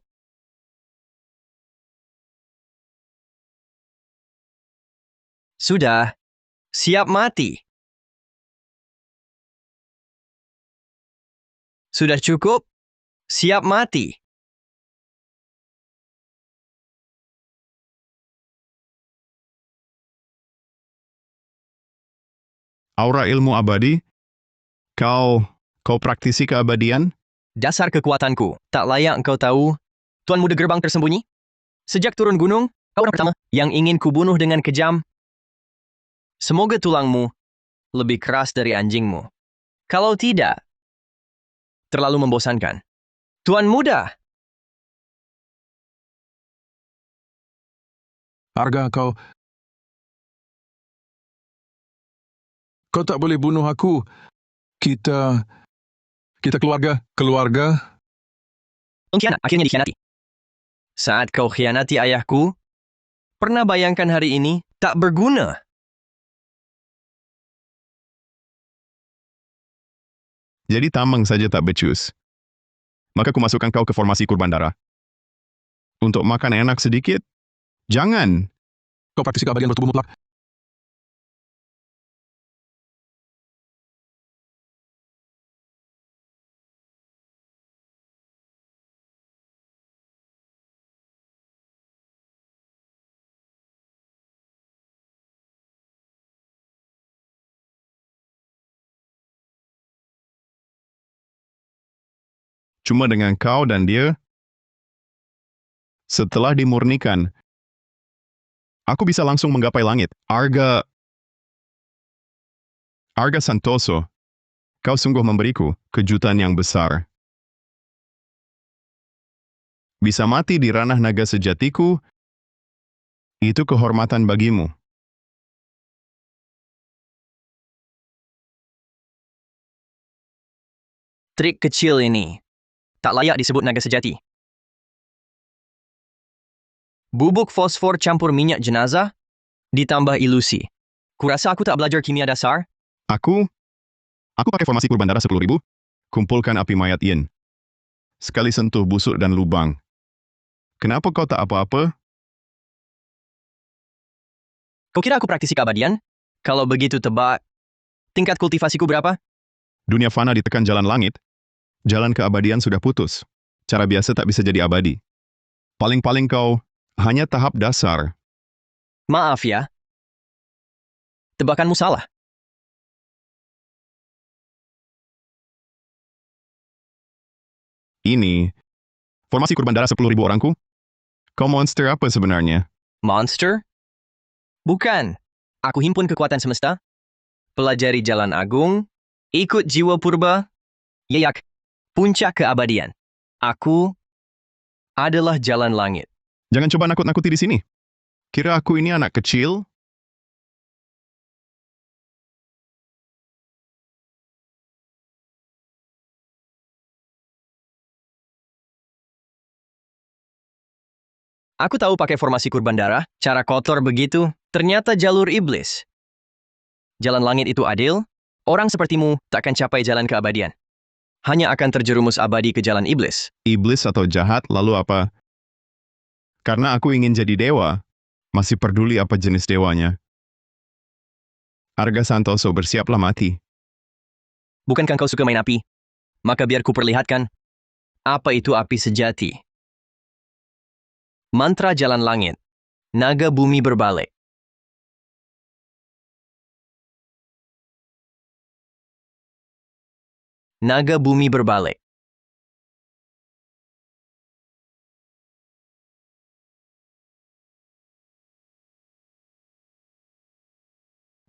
Speaker 1: Sudah. Siap mati. Sudah cukup? Siap mati.
Speaker 15: Aura ilmu abadi? Kau praktisi keabadian?
Speaker 1: Dasar kekuatanku, tak layak engkau tahu, Tuan Muda Gerbang Tersembunyi? Sejak turun gunung, kau orang pertama yang ingin kubunuh dengan kejam. Semoga tulangmu lebih keras dari anjingmu. Kalau tidak, terlalu membosankan. Tuan muda,
Speaker 7: Arga, kau tak boleh bunuh aku. Kita keluarga.
Speaker 1: pengkhianat akhirnya dikhianati. Saat kau khianati ayahku, pernah bayangkan hari ini tak berguna.
Speaker 15: Jadi tameng saja tak becus. Maka ku masukkan kau ke formasi kurban darah. Untuk makan enak sedikit? Jangan!
Speaker 7: Kau praktisi keabadian bertubuh mutlak.
Speaker 15: Cuma dengan kau dan dia, setelah dimurnikan, aku bisa langsung menggapai langit. Arga Santoso, kau sungguh memberiku kejutan yang besar. Bisa mati di ranah naga sejatiku, itu kehormatan bagimu.
Speaker 1: Trik kecil ini tak layak disebut naga sejati. Bubuk fosfor campur minyak jenazah, ditambah ilusi. Kurasa aku tak belajar kimia dasar?
Speaker 15: Aku pakai formasi kurban darah 10.000, kumpulkan api mayat Yin. Sekali sentuh busuk dan lubang. Kenapa kau tak apa-apa?
Speaker 1: Kau kira aku praktisi keabadian? Kalau begitu tebak, tingkat kultivasiku berapa?
Speaker 15: Dunia fana ditekan jalan langit, jalan keabadian sudah putus. Cara biasa tak bisa jadi abadi. Paling-paling kau hanya tahap dasar.
Speaker 1: Maaf ya. Tebakanmu salah.
Speaker 15: Ini, formasi kurban darah 10.000 orangku? Kau monster apa sebenarnya?
Speaker 1: Monster? Bukan. Aku himpun kekuatan semesta, pelajari jalan agung, ikut jiwa purba, yayak, puncak keabadian. Aku adalah jalan langit.
Speaker 15: Jangan coba nakut-nakuti di sini. Kira aku ini anak kecil?
Speaker 1: Aku tahu pakai formasi kurban darah, cara kotor begitu, ternyata jalur iblis. Jalan langit itu adil, orang sepertimu takkan capai jalan keabadian. Hanya akan terjerumus abadi ke jalan iblis.
Speaker 15: Iblis atau jahat, lalu apa? Karena aku ingin jadi dewa, masih peduli apa jenis dewanya. Arga Santoso, bersiaplah mati.
Speaker 1: Bukankah kau suka main api? Maka biar ku perlihatkan, apa itu api sejati. Mantra jalan langit, naga bumi berbalik. Naga bumi berbalik.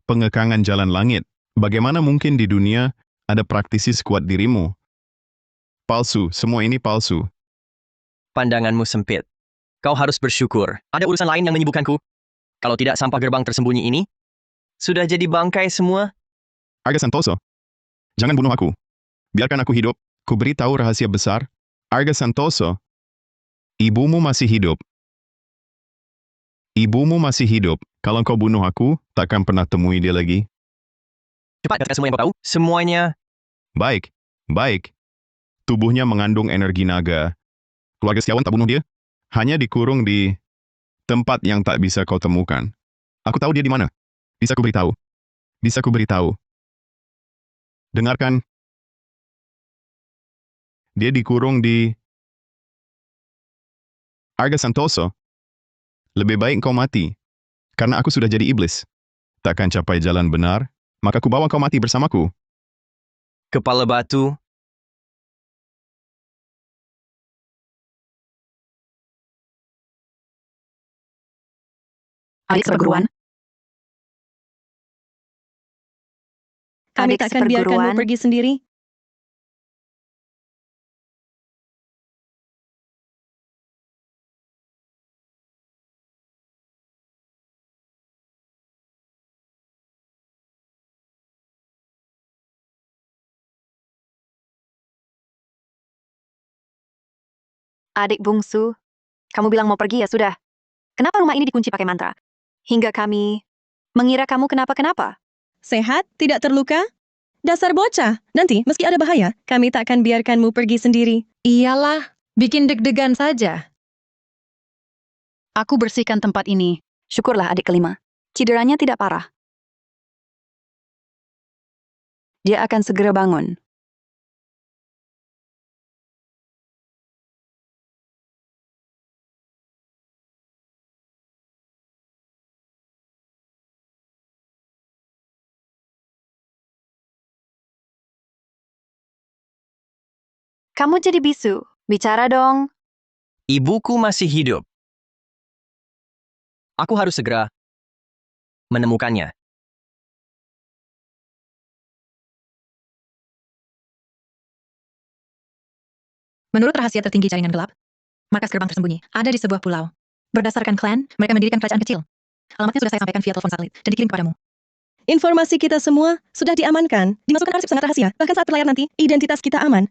Speaker 15: Pengekangan jalan langit. Bagaimana mungkin di dunia ada praktisi sekuat dirimu? Palsu, semua ini palsu.
Speaker 1: Pandanganmu sempit. Kau harus bersyukur. Ada urusan lain yang menyibukkanku. Kalau tidak, sampah gerbang tersembunyi ini sudah jadi bangkai semua.
Speaker 15: Arga Santoso, jangan bunuh aku. Biarkan aku hidup. Ku beritahu rahasia besar. Arga Santoso, ibumu masih hidup. Ibumu masih hidup. Kalau kau bunuh aku, takkan pernah temui dia lagi.
Speaker 1: Cepat katakan semua yang kau tahu. Semuanya.
Speaker 15: Baik, baik. Tubuhnya mengandung energi naga. Keluarga Setiawan tak bunuh dia. Hanya dikurung di tempat yang tak bisa kau temukan. Aku tahu dia di mana. Bisa ku beritahu. Bisa ku beritahu. Dengarkan. Dia dikurung di Arga Santoso. Lebih baik kau mati. Karena aku sudah jadi iblis. Takkan capai jalan benar, maka ku bawa kau mati bersamaku.
Speaker 1: Kepala batu,
Speaker 11: Adik seperguruan?
Speaker 3: Kami
Speaker 4: Adik
Speaker 3: takkan biarkanmu
Speaker 4: seperguruan.
Speaker 3: pergi sendiri.
Speaker 4: Adik bungsu, kamu bilang mau pergi ya sudah. Kenapa rumah ini dikunci pakai mantra? Hingga kami mengira kamu kenapa-kenapa.
Speaker 3: Sehat? Tidak terluka? Dasar bocah. Nanti, meski ada bahaya, kami takkan biarkanmu pergi sendiri.
Speaker 12: Iyalah, bikin deg-degan saja.
Speaker 11: Aku bersihkan tempat ini.
Speaker 4: Syukurlah adik kelima. Cederanya tidak parah. Dia akan segera bangun. Kamu jadi bisu. Bicara dong.
Speaker 1: Ibuku masih hidup. Aku harus segera menemukannya.
Speaker 12: Menurut rahasia tertinggi jaringan gelap, markas gerbang tersembunyi ada di sebuah pulau. Berdasarkan klan, mereka mendirikan kerajaan kecil. Alamatnya sudah saya sampaikan via telepon satelit dan dikirim kepadamu.
Speaker 3: Informasi kita semua sudah diamankan, dimasukkan arsip sangat rahasia. Bahkan saat berlayar nanti, identitas kita aman.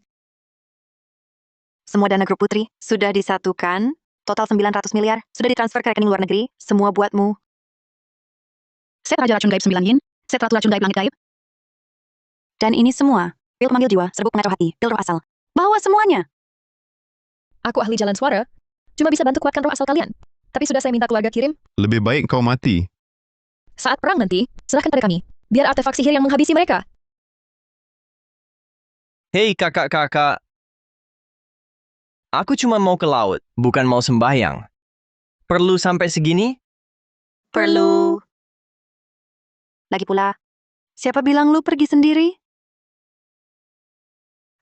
Speaker 4: Semua dana grup putri sudah disatukan. Total 900 miliar sudah ditransfer ke rekening luar negeri. Semua buatmu.
Speaker 11: Set Raja Racun Gaib 9 Yin, set Ratu Racun Gaib Langit Gaib.
Speaker 4: Dan ini semua. Pil pemanggil jiwa, serbuk pengacau hati, pil roh asal. Bawa semuanya.
Speaker 3: Aku ahli jalan suara, cuma bisa bantu kuatkan roh asal kalian. Tapi sudah saya minta keluarga kirim.
Speaker 15: Lebih baik kau mati.
Speaker 3: Saat perang nanti, serahkan pada kami. Biar artefak sihir yang menghabisi mereka.
Speaker 1: Hei kakak-kakak. Aku cuma mau ke laut, bukan mau sembahyang. Perlu sampai segini?
Speaker 4: Perlu. Lagi pula, siapa bilang lu pergi sendiri?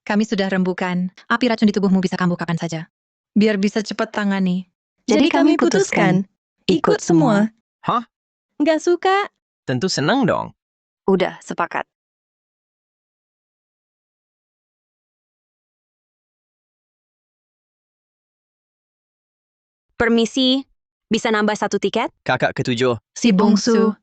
Speaker 12: Kami sudah rembukan. Api racun di tubuhmu bisa kambuh kapan saja. Biar bisa cepat tangani.
Speaker 3: Jadi kami putuskan, ikut semua.
Speaker 1: Hah?
Speaker 3: Nggak suka?
Speaker 1: Tentu senang dong.
Speaker 4: Udah, sepakat.
Speaker 14: Permisi, bisa nambah 1 tiket?
Speaker 1: Kakak ketujuh.
Speaker 12: Si bungsu.